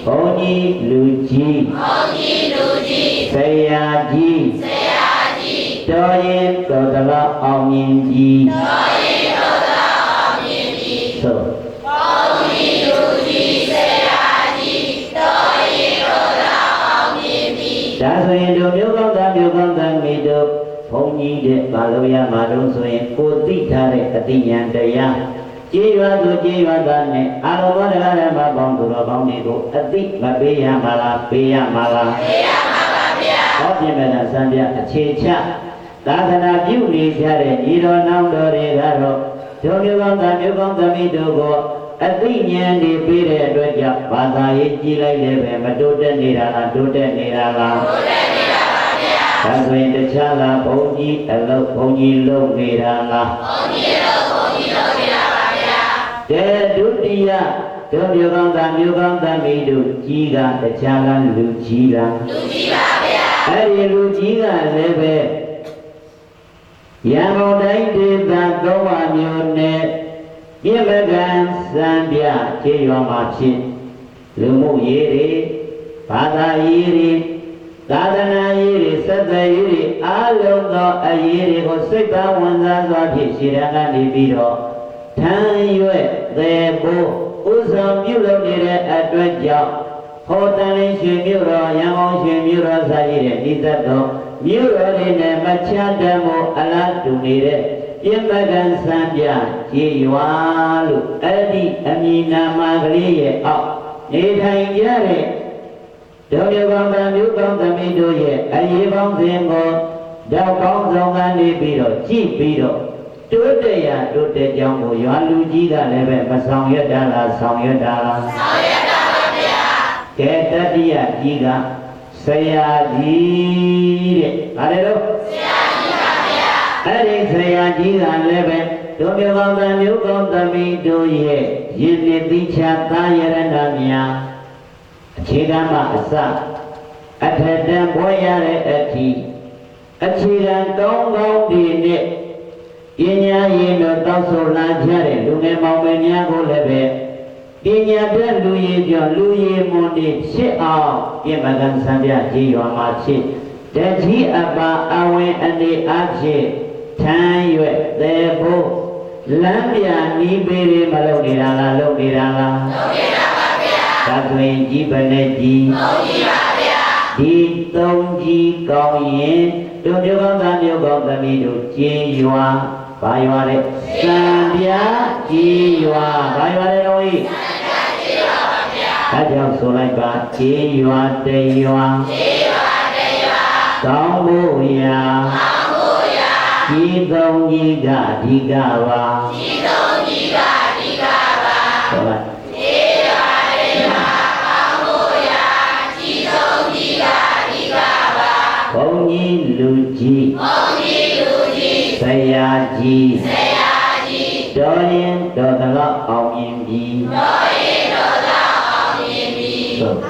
[SPEAKER 5] ဘုန်းကြီးလူကြီးဆရာကြီးတော်ရင်တော်တလောက်အောင်မြင်ပြီဆိုဒါဆိုရင်တို့မျိုးကောင်းသားမျိုးကောင်းသားမိတို့ဘုန်းကြီးတဲ့ဘာလို့ရမှာတော့ဆိုရင်ကိုသိထားတဲ့အတိညာတရားကျေးရွာသူကျေးရွာသားနဲ့အာလောဘောတရားဓမ္မပေါင်းသူတော်ကောင်းတွေကိုအသိမပေးရမှာလားပေးရမှာလားပေးရမှာပါဗျာဟောပြမယ်လားစံပြအခြေချသာသနာပြုနေကြတဲ့ညီတော်နောင်တော်တွေကတော့တို့မျိုးကောင်းသားမျိုးကောင်းသမီးတို့ကိုအသိဉာဏ်တွေပေးတဲ့အတွက်ကြောင့်ဘာသာရေးကြီးလိုက်လည်းပဲမတိုးတက်နေတာလားတိုးတက်နေတာလားတိုးတက်နေတာပါဗျာဒါဆိုရင်တခြားလားဘုန်းကြီးအလုပ်ဘုန်းကြီးလုပ်နေတာလားဘုန်းကြီးလုပ်နေတာပါဗျာ တေဒုတိယတို့မျိုးကောင်းသားမျိုးကောင်းသမီးတို့ကြီးကတခြားကလူကြီးလားလူကြီးပါဗျာအဲ့ဒီလူကြီးကလည်းပဲရန်ကုန်တိုင်းဒေသသုံးပါးမျိုးနဲ့ပြမကံစံပြခြေရွာမှာဖြစ်လူမှုရေးတွေဘာသာရေးတွေသာသနာရေးတွေစက်သက်ရေးတွေအားလုံးသောအရေးတွေကိုစိတ်ပါဝင်စားစွာဖြင့်ရှေ့တန်းကနေပြီးတော့ထမ်းရွက်သေးဖို့ဥဆောင်ပြုလုပ်နေတဲ့အတွက်ကြောင့်ဟောတန်လေးရွှေမြို့တော်ရန်ကုန်ရွှေမြို့တော်စရည်တဲ့ဤသက်တော်မြို့တော်တွေနဲ့မချမ်းတမ်းမှုအလားတူနေတဲ့ပြမကံစံပြခြေရွာလို့အဲ့ဒီအမည်နာမကလေးရဲ့အောက်နေထိုင်ကြတဲ့တို့မျိုးကောင်းသားမျိုးကောင်းသမီးတို့ရဲ့အရေးပေါင်းစဉ်ကိုတောက်ကောင်းဆောင်ကနေပြီးတော့ကြည့်ပြီးတော့တိုးတက်ရာတိုးတက်ကြောင်းကိုရွာလူကြီးကလည်းပဲမဆောင်ရွက်တာလားဆောင်ရွက်တာလားဆောင်ရွက်တာပါဗျာကဲတတိယကြီးကဆရာကြီးတဲ့ဘာလဲလို့ဆရာကြီးပါဗျာအဲ့ဒီဆရာကြီးကလည်းပဲတို့မျိုးကောင်းသားမျိုးကောင်းသမီးတို့ရဲ့ယဉ်ကျေးသီးခြားသားရဏများအခြေခံမှအစအထက်တန်းပွဲရတဲ့အထိအခြေခံကောင်းကောင်းတွေနဲ့ပညာရည်တို့တောက်ဆိုလာကြတဲ့လူငယ်မောင်မယ်များကိုလည်းပဲပညာတတ်လူရည်ကျော်လူရည်မွန်တွေဖြစ်အောင်ပြမကံစံပြကြီးရွာမှာဖြစ်တကြီးအပါအဝင်အနေအဖြစ်ထမ်းရွက်သေးဖို့လမ်းပြနီးပေးတွေမလုပ်နေတာလားလုပ်နေတာလားလုပ်နေတာပါဗျာဒါဆိုရင်ကြီးပဲနဲ့ကြီးဟုတ်ပြီပါဗျာဒီသုံးကြီးကောင်းရင်တို့မျိုးကောင်းသားမျိုးကောင်းသမီးတို့ကျေးရွာဘာရွာလဲစံပြကျေးရွာဘာရွာလဲတော့ဤစံပြကျေးရွာပါဗျာဒါကြောင့်ဆိုလိုက်ပါကျေးရွာတရွာကျေးရွာတရွာကောင်းဖို့ရာကောင်းဖို့ရာဒီသုံးကြီးကအဓိကပါဒီသုံးကြီးကအဓိကပါဟုတ်လားကျေးရွာတရွာကောင်းဖို့ရာဒီသုံးကြီးကအဓိကပါဘုန်းကြီးလူကြီးဘုန်းကြီးလူကြီးဆရာကြီးဆရာကြီးတော်ရင်တော်သလောက်အောင်မြင်ပြီတော်ရင်တော်သလောက်အောင်မြင်ပြီဘုန်း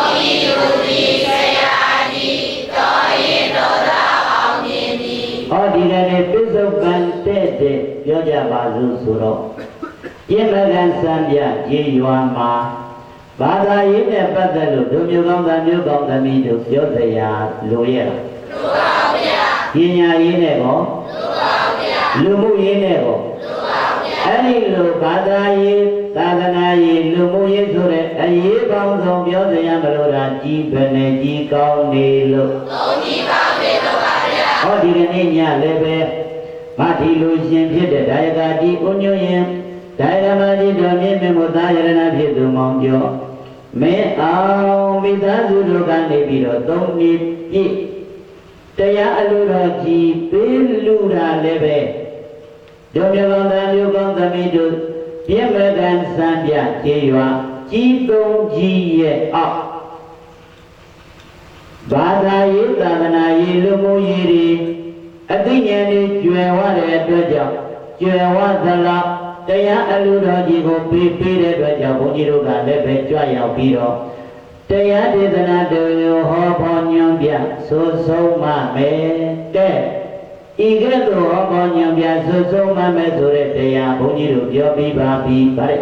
[SPEAKER 5] ကြီးလူကြီးဆရာကြီးတော်ရင်တော်သလောက်အောင်မြင်ပြီဟောဒီကနေ့ပြစ္ဆုတ်ကံတဲ့ပြောကြပါစို့ဆိုတော့ပြမကံစံပြခြေရွာမှာဘာသာရေးနဲ့ပတ်သက်လို့တို့မျိုးကောင်းသားမျိုးကောင်းသမီးတို့ပြောစရာလိုရလားလိုပါဗျာပညာရေးနဲ့ကောလိုပါဗျာလူမှုရေးနဲ့ကောလိုပါဗျာအဲ့ဒီလိုဘာသာရေးသာသနာရေးလူမှုရေးဆိုတဲ့အရေးပေါင်းဆုံးပြောစရာမလိုတာကြီးပဲနဲ့ကြီးကောင်းနေလို့သုံးကြီးပါပြီလို့ပါဗျာဟောဒီကနေ့ညလည်းပဲမထီလူရှင်ဖြစ်တဲ့ဒါယကတိဥညွရင်ဒါယကမကြီးတော်မြင့်မြတ်မို့သာယရဏဖြစ်သူမောင်ကျော်မင်းအောင်မိသားစုတို့ကနေပြီးတော့သုံးနှစ်ပြည့်တရားအလိုတော်ကြီးပေးလူတာလည်းပဲတို့မျိုးကောင်းသားမျိုးကောင်းသမီးတို့ပြမကံစံပြခြေရွာကြီးသုံးကြီးရဲ့အောက်ဘာသာရေးသာသနာရေးလူမှုရေးတွေအသိဉာဏ်တွေကျွယ်ဝတဲ့အတွက်ကြောင့်ကျွယ်ဝသလားတရားအလိုတော်ကြီးကိုပေးတဲ့အတွက်ကြောင့်ဘုန်းကြီးတို့ကလည်းပဲကြွရောက်ပြီးတော့တရားဒေသနာတော်ဟောပေါ်ညွှန်ပြဆိုဆုံးမမယ်တဲ့ဤကဲ့သို့ဟောပေါ်ညွှန်ပြဆိုဆုံးမမယ်ဆိုတဲ့တရားဘုန်းကြီးတို့ပြောပြီးပါပြီဗါတဲ့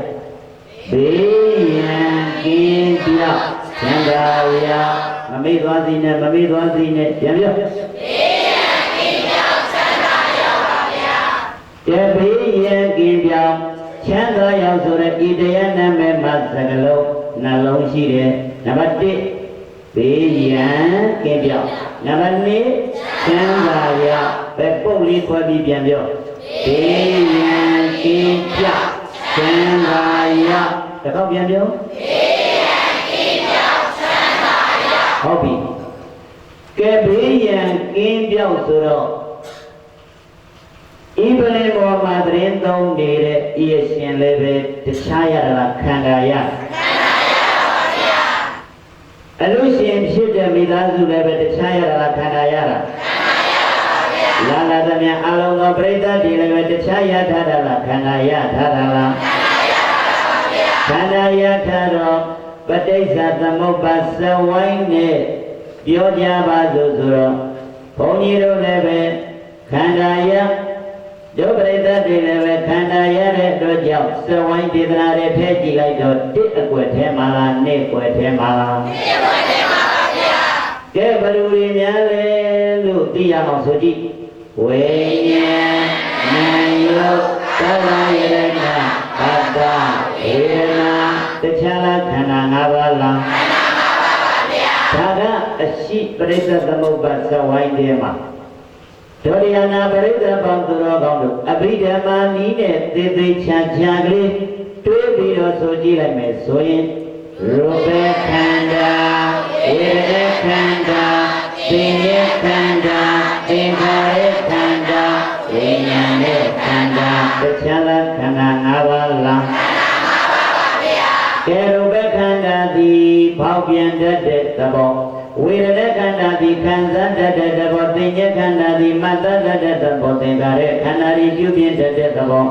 [SPEAKER 5] ဘေးရန်ကင်းပြောက်ချမ်းသာရာမမေ့သွားစီနဲ့မမေ့သွားစီနဲ့ပြန်ပြောဘေးရန်ကင်းပြောက်ချမ်းသာရောက်ပါဗျာတဲ့ဘေးရန်ကင်းပြောက်ချမ်းသာရောက်ဆိုတဲ့ဤတရားနာမည်မှာစကလုံးနှလုံးရှိတယ်နံပါတ်1ဘေးရန်ကင်းပြောက်နံပါတ်2ချမ်းသာရောက်ပဲပုတ်လေးခွဲပြီးပြန်ပြောဘေးရန်ကင်းပြောက်ချမ်းသာရောက်တစ်ခေါက်ပြန်ပြောဘေးရန်ကင်းပြောက်ချမ်းသာရောက်ဟုတ်ပြီကဲဘေးရန်ကင်းပြောက်ဆိုတော့ဤပလင်ပေါ်မှာသတင်းသုံးနေတဲ့ဤအရှင်လည်းပဲတခြားရတာခန္ဓာရခန္ဓာရပါဗျာအလူရှင်ဖြစ်တဲ့မိသားစုလည်းပဲတခြားရတာခန္ဓာရတာခန္ဓာရပါဗျာလာလာသမျှအလုံးသောပရိသတ်တွေလည်းပဲတခြားရထားတာလားခန္ဓာရထားတာလားခန္ဓာရ ခန္ဓာယထာတော့ပဋိစ္စသမုပ္ပါစဝိုင်းနဲ့ပြောကြပါစို့ဆိုတော့ဘုန်းကြီးတို့လည်းပဲခန္ဓာယဒုပရိသတ်တွေလည်းပဲခန္ဓာရတဲ့အတွက်ကြောင့်စဝိုင်းဒေသနာတွေထဲကြည့်လိုက်တော့တစ်အကွက်ထဲမှာလားနှစ်ကွက်ထဲမှာလားနှစ်ကွက်ထဲမှာပါဗျာကဲဘယ်လိုတွေများလဲလို့သိရအောင်ဆိုကြည့်ဝိညာဉ်နာယောသဗ္ဗယရဏဘဒ္ဒဝေဒနာတခြားလားခန္ဓာ၅ပါးလားခန္ဓာ၅ပါးပါဗျာဒါကအရှိပရိစ္ဆေသမုပ္ပါစဝိုင်းထဲမှာဒုတိယနာပရိစ္ဆေပေါင်းသူတော်ကောင်းတို့အဘိဓမ္မာနည်းနဲ့သေသေးချာချာကလေးတွေးပြီးတော့ဆိုကြည့်လိုက်မယ်ဆိုရင်ရူပခန္ဓာဝေဒနာခန္ဓာသင်္ညေခန္ဓာသင်္ခါရခန္ဓာဝိညာဉ်နဲ့ခန္ဓာတခြားလားခန္ဓာ၅ပါးလားခန္ဓာ၅ပါးပါဗျာကဲရူပခန္ဓာသည်ပေါက်ပြန်တတ်တဲ့သဘောဝေဒနာခန္ဓာသည်ခံစားတတ်တဲ့သဘောသင်္ညေခန္ဓာသည်မှတ်တတ်တဲ့သဘောသင်္ခါရခန္ဓာသည်ပြုပြင်တတ်တဲ့သဘော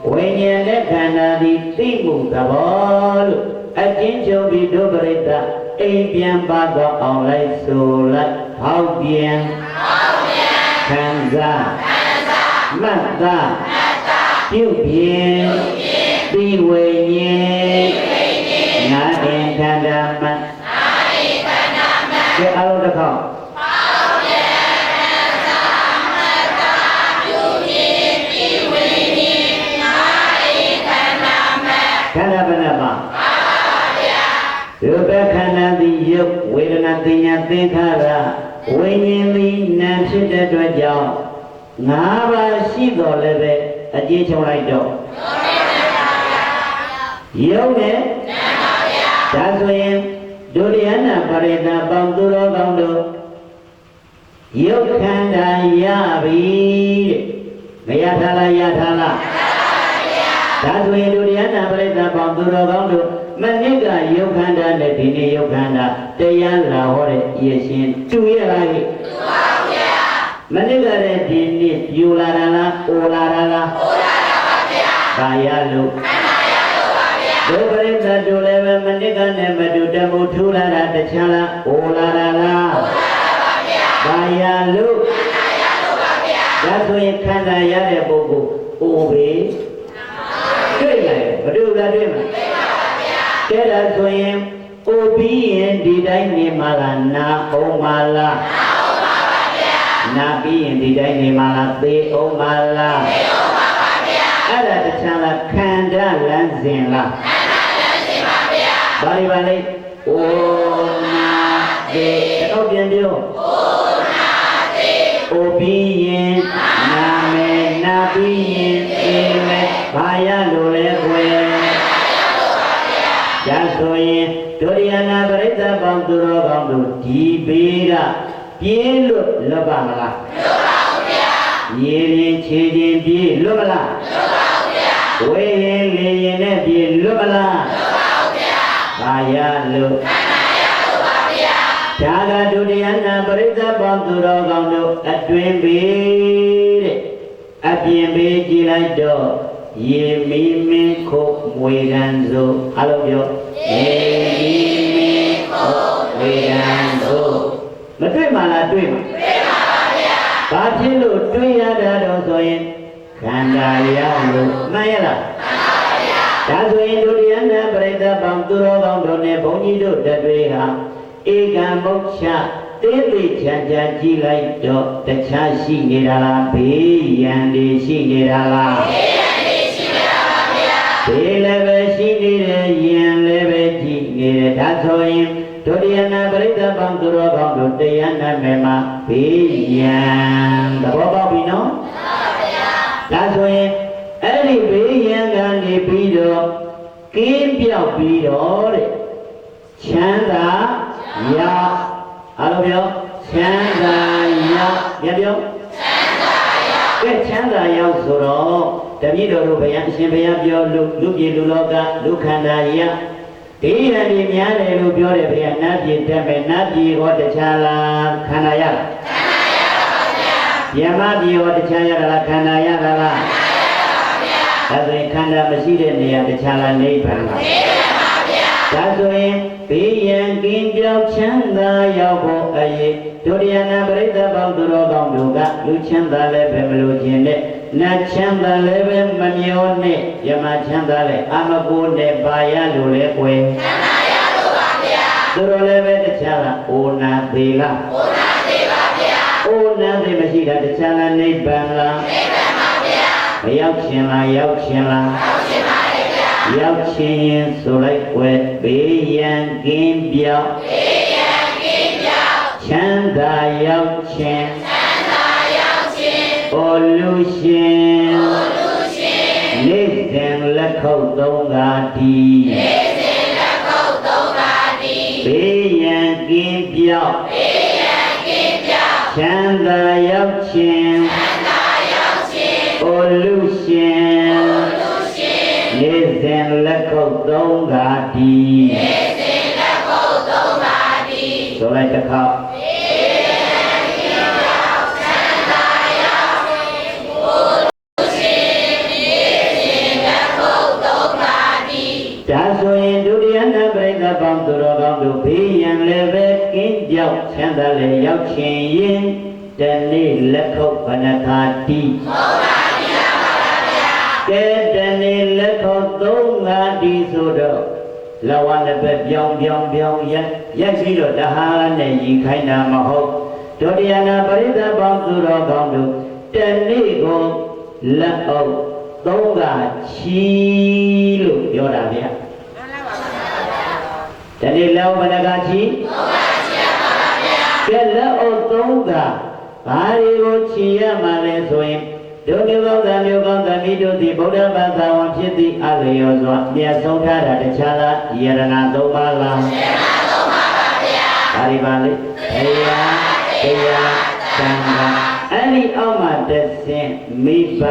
[SPEAKER 5] ဝိညာဉ်နဲ့ခန္ဓာသည်သိမှုသဘောလို့အချင်းချုပ်ပြီးဒုပရိသအိမ်ပြန်ပါတော့အောင်လိုက်ဆိုလိုက်ဟောက်ပြန်ခံစားမှတ်သားပြုပြင်သိဝိညာဉ်ငါရင်ခန္ဓာမှတ်ကဲအားလုံးတစ်ခေါက်ခန္ဓာဘယ်နှပါရူပခန္ဓာသည်ယုတ်ဝေဒနာသင်ညာသင်္ခါရဝိညာဉ်သည်နာမ်ဖြစ်တဲ့အတွက်ကြောင့်၅ပါးရှိတော်လည်းပဲအကျေးချုံလိုက်တော့ယုတ်နဲ့ဒါဆိုရင်ဒုတိယနာပရိသပေါင်းသူတော်ကောင်းတို့ယုတ်ခန္ဓာရပြီတဲ့မရထားလားရထားလားဒါဆိုရင်ဒုတိယနာပရိသပေါင်းသူတော်ကောင်းတို့မနစ်ကယုတ်ခန္ဓာနဲ့ဒီနေ့ယုတ်ခန္ဓာတရားလာဟောတဲ့ရရှင်တူရလားတူပါဗျာမနစ်ကလည်းဒီနေ့ယူလာတာလားအိုလာတာလားအိုလာတာပါဗျာဘာရလို့ခန္ဓာရလို့ပါဗျာဒုပရိသတို့လည်းပဲမနစ်ကနဲ့မတူတမှုထူလာတာတခြားလားအိုလာတာလားအိုလာတာပါဗျာဘာရလို့ခန္ဓာရလို့ပါဗျာဒါဆိုရင်ခန္ဓာရတဲ့ပုဂ္ဂိုလ်အိုပဲတွေ့လိုက်မတူလားတွေ့မလားတဲ့ဒါဆိုရင်အိုပြီးရင်ဒီတိုင်းနေမှာလားနာအောင်မလားနာအောင်ပါဗျာနာပြီးရင်ဒီတိုင်းနေမှာလားသေအောင်မလားသေအောင်ပါဗျာအဲ့ဒါတခြားလားခန္ဓာလမ်းစဉ်လားခန္ဓာလမ်းစဉ်ပါဗျာဘာလို့ပါလဲအိုနာသေတော့ပြန်ပြောအိုနာသေအိုပြီးရင်နာမယ်နာပြီးရင်သေမယ်ဘာရလို့လဲခွေဒါဆိုရင်ဒုတိယနာပရိစ္ဆေပေါင်းသူတော်ကောင်းတို့ဒီဘေးကပြေးလွတ်လွတ်ပါမလားလွတ်ပါဘူးဗျာရေရင်ခြေရင်ပြေးလွတ်မလားလွတ်ပါဘူးဗျာဝေရင်လေရင်နဲ့ပြေးလွတ်မလားလွတ်ပါဘူးဗျာဘာရလို့ခန္ဓာရလို့ပါဗျာဒါကဒုတိယနာပရိစ္ဆေပေါင်းသူတော်ကောင်းတို့အတွင်ဘေးတဲ့အပြင်ဘေးကြည့်လိုက်တော့ရေမီမင်းခုတ်မွေရန်စို့အလုံးပြောရေမီမင်းခုတ်မွေရန်စို့မတွေ့မှလားတွေ့မှာတွေ့ပါပါဗျာဘာဖြစ်လို့တွေ့ရတာတော့ဆိုရင်ခန္ဓာရလို့မှန်ရလားမှန်ပါဗျာဒါဆိုရင်ဒုတိယနာပရိသတ်ပေါင်းသူတော်ကောင်းတို့နဲ့ဘုန်းကြီးတို့တတွေဟာဧကံမုတ်ချတေးသေးချာချာကြည့်လိုက်တော့တခြားရှိနေတာလားဘေးရန်တွေရှိနေတာလားဘေးလည်းပဲရှိနေတယ်ယင်လည်းပဲကြည့်နေတယ်ဒါဆိုရင်ဒုတိယနာပရိသတ်ပေါင်းသူတော်ကောင်းတို့တရားနာမယ်မှာဘေးရန်သဘောပေါက်ပြီနော်မှန်ပါဗျာဒါဆိုရင်အဲ့ဒီဘေးရန်ကနေပြီးတော့ကင်းပြောက်ပြီးတော့တဲ့ချမ်းသာရအားလုံးပြောချမ်းသာရပြန်ပြောချမ်းသာရကဲချမ်းသာရဆိုတော့တပည့်တော်တို့ဘုရားအရှင်ဘုရားပြောလို့လူပြည်လူလောကလူခန္ဓာရဒီရည်ဒီများတယ်လို့ပြောတယ်ဘုရားနတ်ပြည်တက်မယ်နတ်ပြည်ဟောတခြားလားခန္ဓာရလားခန္ဓာရပါဗျာယမပြည်ဟောတခြားရလားခန္ဓာရလားခန္ဓာရပါဗျာဒါဆိုရင်ခန္ဓာမရှိတဲ့နေရာတခြားလားနိဗ္ဗာန်လားနိဗ္ဗာန် ဒါဆိုရင်ဘေးရန်ကင်းပြောင်းချမ်းသာရောက်ဖို့အရေးဒုတိယနာပရိသတ်ပေါင်းသူတော်ကောင်းတို့ကလူချမ်းသာလည်းပဲမလို့ခြင်းနဲ့နတ်ချမ်းသာလည်းပဲမမျောနဲ့ယမချမ်းသာလည်းအမကိုနဲ့ပါရလို့လဲကွယ်ချမ်းသာရလို့ပါဗျာသူတို့လည်းပဲတခြားလားအိုနာသေးလားအိုနာသေးပါဗျာအိုနာသေးမရှိတာတခြားလားနိဗ္ဗာန်လားနိဗ္ဗာန်ပါဗျာမရောက်ခြင်းလားရောက်ခြင်းလားရောက်ခြင်းပါလေဗျာရောက်ခြင်းရင်ဆိုလိုက်ကွယ်ဘေးရန်ကင်းပြောင်းဘေးရန်ကင်းပြောင်းချမ်းသာရောက်ခြင်းချမ်းသာရောက်ခြင်းအိုလူရှင်အိုလူရှင်နေစဉ်လက်ခုပ်သုံးပါးတီနေစဉ်လက်ခုပ်သုံးပါးတီဘေးရန်ကင်းပြောင်းဘေးရန်ကင်းပြောင်းချမ်းသာရောက်ခြင်းချမ်းသာရောက်ခြင်းအိုလူရှင်အိုလူရှင်နေစဉ်လက်ခုပ်သုံးပါးတီနေစဉ်လက်ခုပ်သုံးပါးတီဆိုလိုက်တစ်ခါဒါဆိုရင်ဒုတိယနာပရိသတ်ပေါင်းသူတော်ကောင်းတို့ဘေးရန်လည်းပဲကင်းကြောက်ချမ်းသာလည်းရောက်ခြင်းရင်တနေ့လက်ခုပ်ဘဏ္ဍာတီဟုတ်ပါဗျာကဲတနေ့လက်ခုပ်သုံးပါးတီဆိုတော့လဝနှစ်ဘက်ပြောင်းရက်ပြီးတော့တဟာနဲ့ရင်ခိုင်းတာမဟုတ်ဒုတိယနာပရိသတ်ပေါင်းသူတော်ကောင်းတို့တနေ့ကိုလက်အုပ်သုံးကချီလို့ပြောတာဗျာတနေ့လောက်ဘယ်နှကချီသုံးကချီရပါဗျာကဲလက်အုပ်သုံးကဘာတွေကိုချီရမှာလဲဆိုရင်ဒုတိယကောင်းသမီးကောင်းသမီးတို့သည်ဗုဒ္ဓဘာသာဝင်ဖြစ်သည့်အလျော်စွာမြတ်ဆုံးထားတာတခြားလားယရဏသုံးပါးလားယရဏသုံးပါးပါဗျာဒါဒီပါလေတရားသံဃာအဲ့ဒီအောက်မှာတဆင့်မိဘ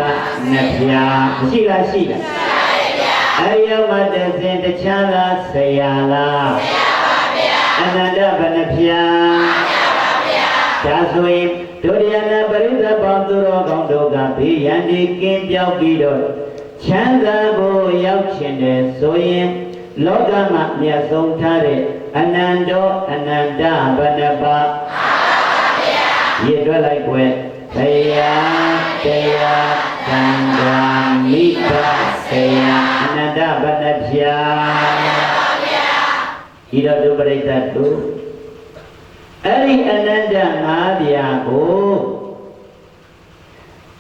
[SPEAKER 5] နှစ်ပြားမရှိလားရှိလားရှိပါဗျာအဲ့ဒီအောက်မှာတဆင့်တခြားလားဆရာလားဆရာပါဗျာအနန္တဘယ်နှပြားဆရာပါဗျာဒါဆိုရင်ဒုတိယနာပရိသတ်ပေါင်းသူတော်ကောင်းတို့ကဘေးရန်ဒီကင်းပြောက်ပြီးတော့ချမ်းသာကိုရောက်ခြင်းတယ်ဆိုရင်လောကမှာမြတ်ဆုံးထားတဲ့အနန္တောအနန္တဘယ်နှပါးရည်တွက်လိုက်ွယ်တရားသံဃာမိဘဆရာအနန္တဘဏ္ဍဖြာဤတော်သူပရိသတ်တို့အဲ့ဒီအနန္တငါးပြာကို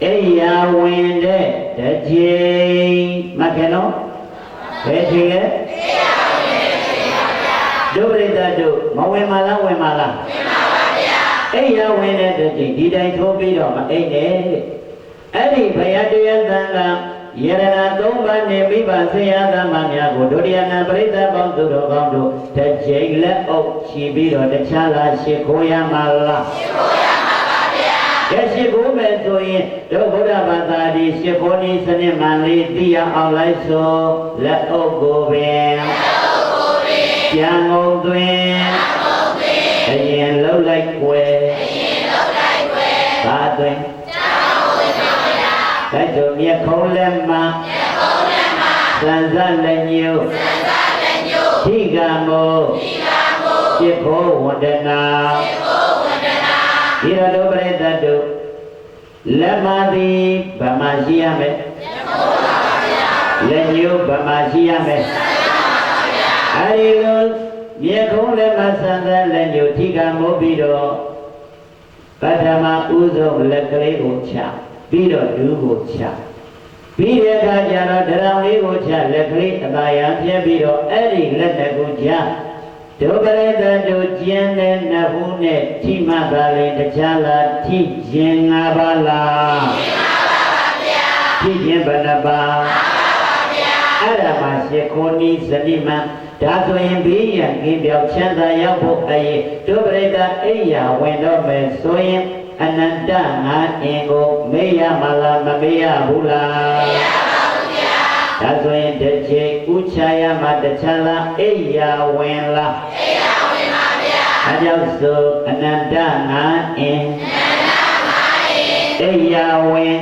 [SPEAKER 5] အိယာဝင်တဲ့တကြိမ်မှတ်ခဲ့နော်ဘယ်ချိန်လဲအိယာဝင်တဲ့တကြိမ်ပါဗျာတို့ပရိသတ်တို့မဝင်ပါလားဝင်ပါလားဝင်ပါပါဗျာအိယာဝင်တဲ့တကြိမ်ဒီတိုင်းထိုးပြီးတော့မအိတ်နဲ့အဲ့ဒီဘယတရားသံဃာယရဏသုံးပါးနဲ့မိဘဆရာသမားများကိုဒုတိယနာပရိသတ်ပေါင်းသူတော်ကောင်းတို့တစ်ချိန်လက်အုပ်ချီပြီးတော့တခြားလားရှ िख ိုးရမှာလားရှ िख ိုးရမှာပါဗျာရှ िख ိုးမယ်ဆိုရင်တို့ဗုဒ္ဓဘာသာဒီရှ िख ိုးနည်းစနစ်မှန်လေးသိရအောင်လိုက်ဆိုလက်အုပ်ကိုပင်ပြန်ငုံသွင်းအရင်လှုပ်လိုက်ွယ်ဘာသွင်းလက်တို့မြက်ခုံးလက်မှာသံသလက်ညို့ထိကမောရှ िख ိုးဝန္ဒနာဒီတော်ပရိသတ်တို့လက်မသည်ဗမာရှိရမယ်လက်ညို့ဗမာရှိရမယ်အဲဒီလိုမြက်ခုံးလက်မှာသံသလက်ညို့ထိကမောပြီးတော့ပထမဥဆုံးလက်ကလေးကိုချပြီးတော့ဒူးကိုချပြီးတဲ့အခါကျတော့ဒရောင်လေးကိုချလက်ကလေးအသာရပြဲပြီးတော့အဲ့ဒီလက်တကူချဒုပရိသတ်တို့ကျင်းတဲ့နဟုနဲ့ထိမှတ်ပါလေတခြားလားထိခြင်း၅ပါးလားထိခြင်းဘယ်နှပါးအဲ့ဒါမှရှ िख ိုးနည်းစနစ်မှဒါဆိုရင်ဘေးရန်ကင်းပြောက်ချမ်းသာရောက်ဖို့အရေးဒုပရိသတ်အိယာဝင်တော့မယ်ဆိုရင်အနန္တငါအင်ကိုမေ့ရမလားမမေ့ရဘူးလားမေ့ရပါဘူးဗျာဒါဆိုရင်တစ်ချိန်ဥချရမှာတခြားလားအိယာဝင်လားအိယာဝင်ပါဗျာအဲကြောင့်ဆိုအနန္တငါအင်အိယာဝင်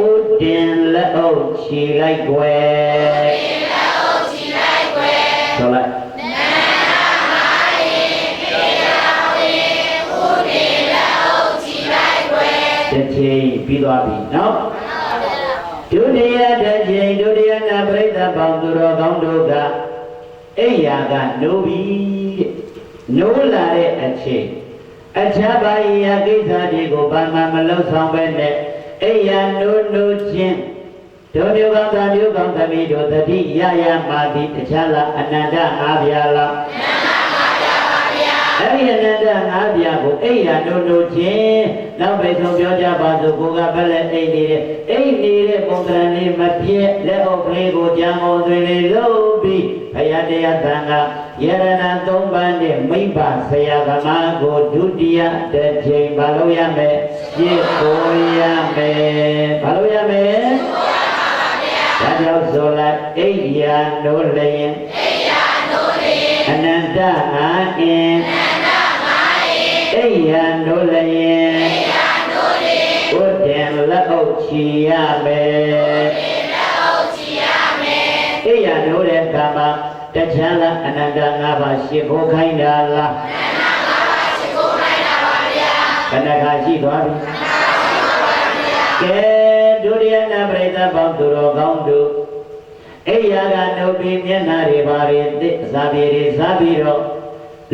[SPEAKER 5] ဥတင်လက်အုပ်ချီလိုက်ွယ် ချိန်ပြီးသွားပြီနော်ဒုတိယတစ်ချိန်ဒုတိယနာပရိသတ်ပေါင်းသူတော်ကောင်းတို့ကအိယာကနိုးပြီနိုးလာတဲ့အချိန်အခြားဘာယာကိစ္စတွေကိုဘာမှမလုပ်ဆောင်ပဲနဲ့အိယာနိုးချင်းတို့မျိုးကောင်းသားမျိုးကောင်းသမီးတို့တတိယယမာတိတခြားလားအနန္တငါးပြားလားအဲ့ဒီအနန္တငါးပြားကိုအိယာနိုးချင်းနောက်ပဲဆုံးပြောကြပါစို့ကိုကဘယ်လဲအိနေတဲ့ပုံစံလေးမပြည့်လက်အုပ်ကလေးကိုကြံကုန်သွင်းလေးလို့ပြီးဘုရားတရားသံဃာယရဏသုံးပါးနဲ့မိဘဆရာကမကိုဒုတိယတစ်ချိန်မလုပ်ရမယ်ပြည့်ကိုရမယ်မလုပ်ရမယ်ဒါကြောင့်ဆိုလိုက်အိယာနိုးလျင်အနန္တငါအင်းအိယာနိုးလျင်ဘုဒ္ဓံလက်အုပ်ချီရမယ်အိယာနိုးတဲ့ကာမတခြားလားအနန္တငါးပါးရှိခိုးခိုင်းတာလားဘယ်နှခါရှိသွားပြီကဲဒုတိယနာပရိသတ်ပေါင်းသူတော်ကောင်းတို့အိယာကနှုတ်ပြီးမျက်နှာတွေပါတွေသစ်စားပြေတွေစားပြီးတော့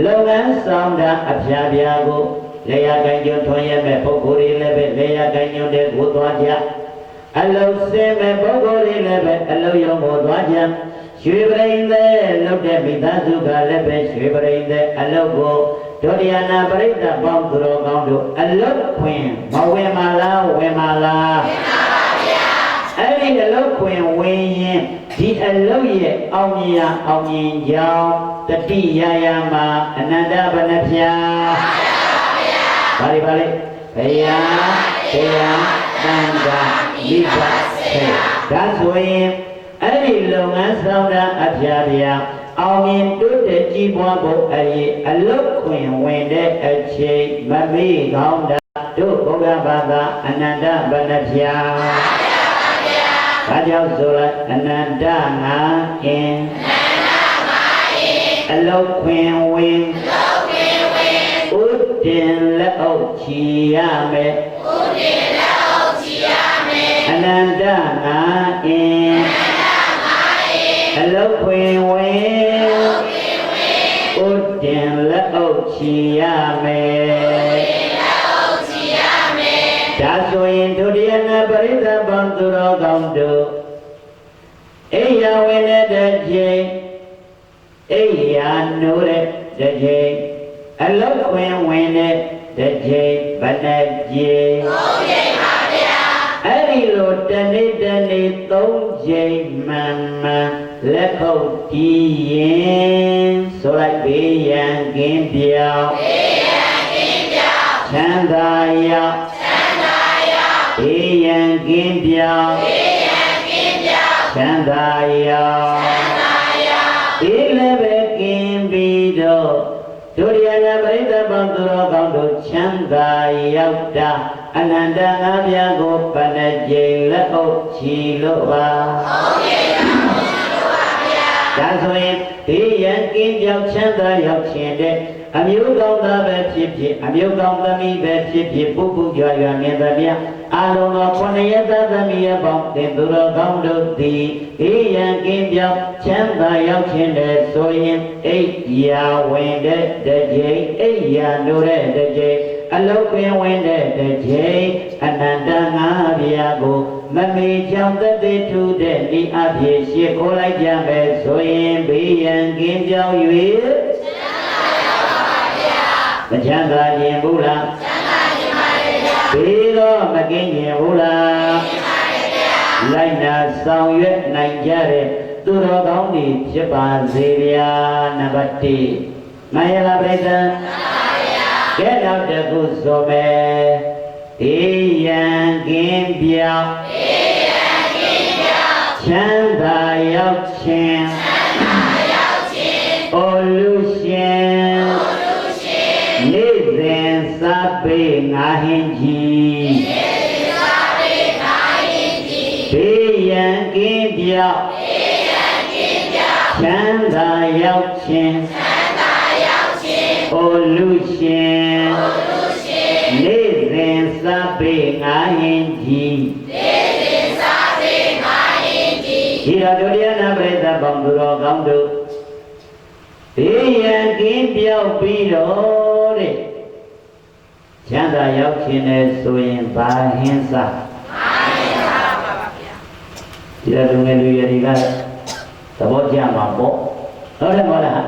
[SPEAKER 5] လုပ်ငန်းဆောင်တာအဖျားပြားကိုလေယာကိုင်းကျွန်းထွန်ရမဲ့ပုဂ္ဂိုလ်တွေလည်းပဲလေယာကိုင်းကျွန်းတဲ့ကိုသွားကြအလုံးစင်မဲ့ပုဂ္ဂိုလ်တွေလည်းပဲအလုံးရုံကိုသွားကြရွှေပရိသတ်လုပ်တဲ့မိသားစုကလည်းပဲရွှေပရိသတ်အလုံးကိုဒုတိယနာပရိသတ်ပေါင်းသူတော်ကောင်းတို့အလုံးခွင်မဝင်မလားဝင်မလားအဲ့ဒီအလုံးခွင်ဝင်ရင်ဒီအလုံးရဲ့အောင်မြင်ကြောင်းတတိယယမှာအနန္တဘဏ္ဍဖြာပါလိဘုရားတရားတန်ခါမိဘဆေဒါဆိုရင်အဲ့ဒီလုပ်ငန်းဆောင်တာအဖျားပြားအောင်မြင်တိုးတက်ကြီးပွားဖို့အရေးအလုတ်ခွင်ဝင်တဲ့အချိန်မမေ့ကောင်းတာတို့ဘုရားဘာသာအနန္တဘဏ္ဍဖြာဒါကြောင့်ဆိုလိုက်အနန္တငါအင်းအလုတ်ခွင်ဝင်ဥဒ္တင်လက်အုပ်ချီရမယ်အနန္တငါအင်းအလုတ်ခွင်ဝင်ဥဒ္တင်လက်အုပ်ချီရမယ်ဒါဆိုရင်ဒုတိယနာပရိသတ်ပေါင်းသူတော်ကောင်းတို့အိယာဝင်တဲ့ချိန်အိယာနိုးတဲ့ချိန်အလုတ်ခွင်ဝင်တဲ့ချိန်ဘယ်နဲ့ချိန်3ချိန်ပါဗျာအဲ့ဒီလိုတနေ့3ချိန်မှန်လက်ခုပ်တီးရင်ဆိုလိုက်ဘေးရန်ကင်းပြောင်းချမ်းသာရောက်ဘေးရန်ကင်းပြောင်းချမ်းသာရောက်ဒီလည်းပဲကင်းပြီးတော့ဒုတိယနာပရိသတ်ပေါင်းသူတော်ကောင်းတို့ချမ်းသာရောက်တာအနန္တငါးပြားကိုပဏ္ဏကျိန်လက်အုပ်ချီလို့ပါဒါဆိုရင်ဒီရန်ကင်းပြောင်းချမ်းသာရောက်ခြင်းတဲ့အမျိုးကောင်းသားပဲဖြစ်ဖြစ်အမျိုးကောင်းသမီးပဲဖြစ်ဖြစ်ပုဂ္ဂိုလ်ကြွားနေသမျှအာလုံးသော9ရက်သားသမီးအပေါင်းသင်သူတော်ကောင်းတို့သည်ဒီရန်ကင်းပြောင်းချမ်းသာရောက်ခြင်းတဲ့ဆိုရင်အိယာဝင်တဲ့တကြိမ်အိယာနိုးတဲ့တကြိမ်အလုတ်ပင်ဝင်တဲ့တကြိမ်အနန္တငါးပြားကိုမမေကြောင့်တသက်ထူတဲ့ဒီအဖြစ်ရှိခိုးလိုက်ကြမယ်ဆိုရင်ဘေးရန်ကင်းပြောင်း၍မချမ်းသာခြင်းဘူးလားချမ်းသာခြင်းပါလေဗျာဘေးတော့မကင်းခြင်းဘူးလားကင်းပါလေဗျာလိုက်နာဆောင်ရွက်နိုင်ကြတဲ့သူတော်ကောင်းတွေဖြစ်ပါစေဗျာနံပါတ်1မှန်ရလားပြိဿမှန်ပါဗျာကဲတော့တခုဆိုမယ်ဒီယံကင်းပြောင်းချမ်းသာရောက်ခြင်းအိုလူရှင်နေ့စဉ်စားပေးငါဟင်းကြီးဘေးရန်ကင်းပြောင်းချမ်းသာရောက်ခြင်းအိုလူရှင်နေ့ ရင်စာပေငါရင်ကြီးဒီတော်ဒုတိယနာပရိသတ်ပေါင်းသူတော်ကောင်းတို့ဘေးရန်ကင်းပြောက်ပြီးတော့တဲ့ချမ်းသာရောက်ခြင်းနဲ့ဆိုရင်ဘာဟင်းစားဒီလိုလူငယ်လူရွယ်တွေကသဘောကျမှာပေါ့ဟုတ်တယ်မဟုတ်လား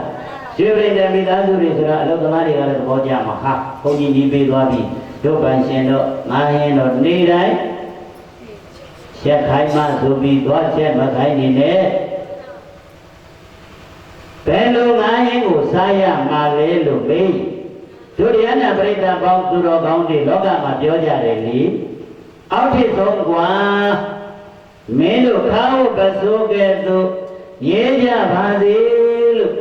[SPEAKER 5] ရွှေပြည်တဲ့မိသားစုတွေဆိုတာအလုပ်သမားတွေကလည်းသဘောကျမှာဟာဘုန်းကြီးကြီးပေးသွားပြီတို့ပန်ရှင်တော့ငါဟင်းတော့နေတိုင်းချက်ခိုင်းမှဆိုပြီးသွားချက်မခိုင်းနေနဲ့ဘယ်လိုငါဟင်းကိုစားရမှာလဲလို့မေးတို့တရားနာပရိသတ်ပေါင်းသူတော်ကောင်းတွေလောကမှာပြောကြတယ်လေအောက်ထစ်ဆုံးကွာမင်းတို့ခါဟုတ်ပစိုးကဲ့သို့ရဲကြပါစေလို့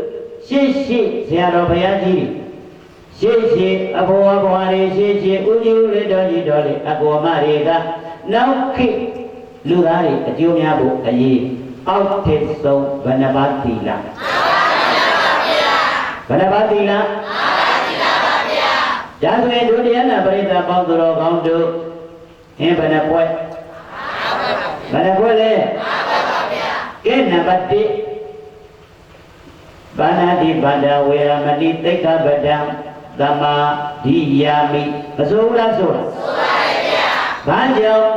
[SPEAKER 5] ရှေ့ဆရာတော်ဘုရားကြီးရှေ့အဘောအဘွားတွေရှေ့ဥကြီးဦးလေးတော်ကြီးတော်လေးအကောမတွေကနောက်ခေတ်လူသားတွေအကျိုးများဖို့အရေးအောက်ထစ်ဆုံးဘဏ္ဍပါသီလဘဏ္ဍပါသီလဒါဆိုရင်ဒုတိယနာပရိသတ်ပေါင်းသူတော်ကောင်းတို့ဟင်းဘယ်နှပွဲဘယ်နှပွဲလဲကဲနံပါတ်1ဘာနာတိဗန္ဒဝေရမတိသိက္ခာပဒံသမာဓိယာမိမဆိုဘူးလားဆိုတာဆိုပါရဲ့ဗျာဘာကြောင့်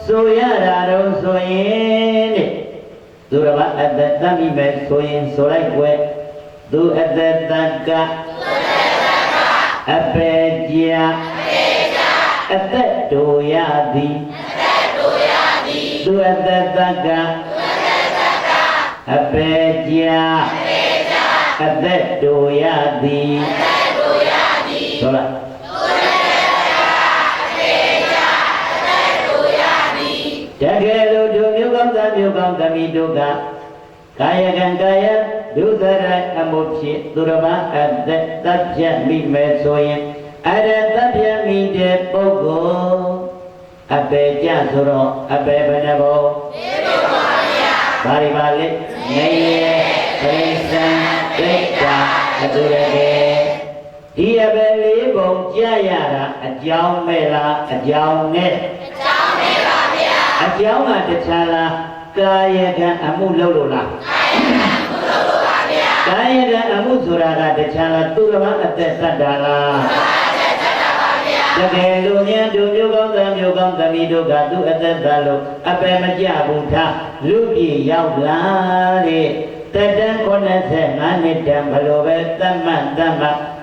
[SPEAKER 5] ဆိုရတာတော့ဆိုရင်တဲ့သူတော်ဘာအတ္တတမိမဲ့ဆိုရင်ဆိုလိုက်ွယ်သူအတ္တတကအပေကြအသက်တို့ရသည်သူအတ္တတကအပေကြအသက်တို့ရသည်ဆိုလားတကယ်လို့တို့မျိုးကောင်းသားမျိုးကောင်းသမီးတို့ကကာယကံကာယဒုသရအမှုဖြစ်သူတော်ဘာအတ္တတပ်ပြမိမဲ့ဆိုရင်အရတတ်ပြမိတဲ့ပုဂ္ဂိုလ်အပေကြဆိုတော့အပေဘယ်နှဘောဘာတွေပါလဲနေရပိစံဒိဋ္ဌာအတူရကေဒီအပေလေးပုံကြရတာအကြောင်းမဲ့လားအကြောင်းနဲ့အကြောင်းကတခြားလားကာယကံအမှုလုပ်လို့လားကာယကံအမှုဆိုတာကတခြားလားသူတော်ဘာအသက်သတ္တလားတကယ်လို့ဉာဏ်တို့မျိုးကောင်းသားမျိုးကောင်းသမီးတို့ကသူ့အသက်သာလို့အပယ်မကြဘူးထားလူပြည်ရောက်လာတဲ့တတန်း85နှစ်တန်ဘလို့ပဲတမတ်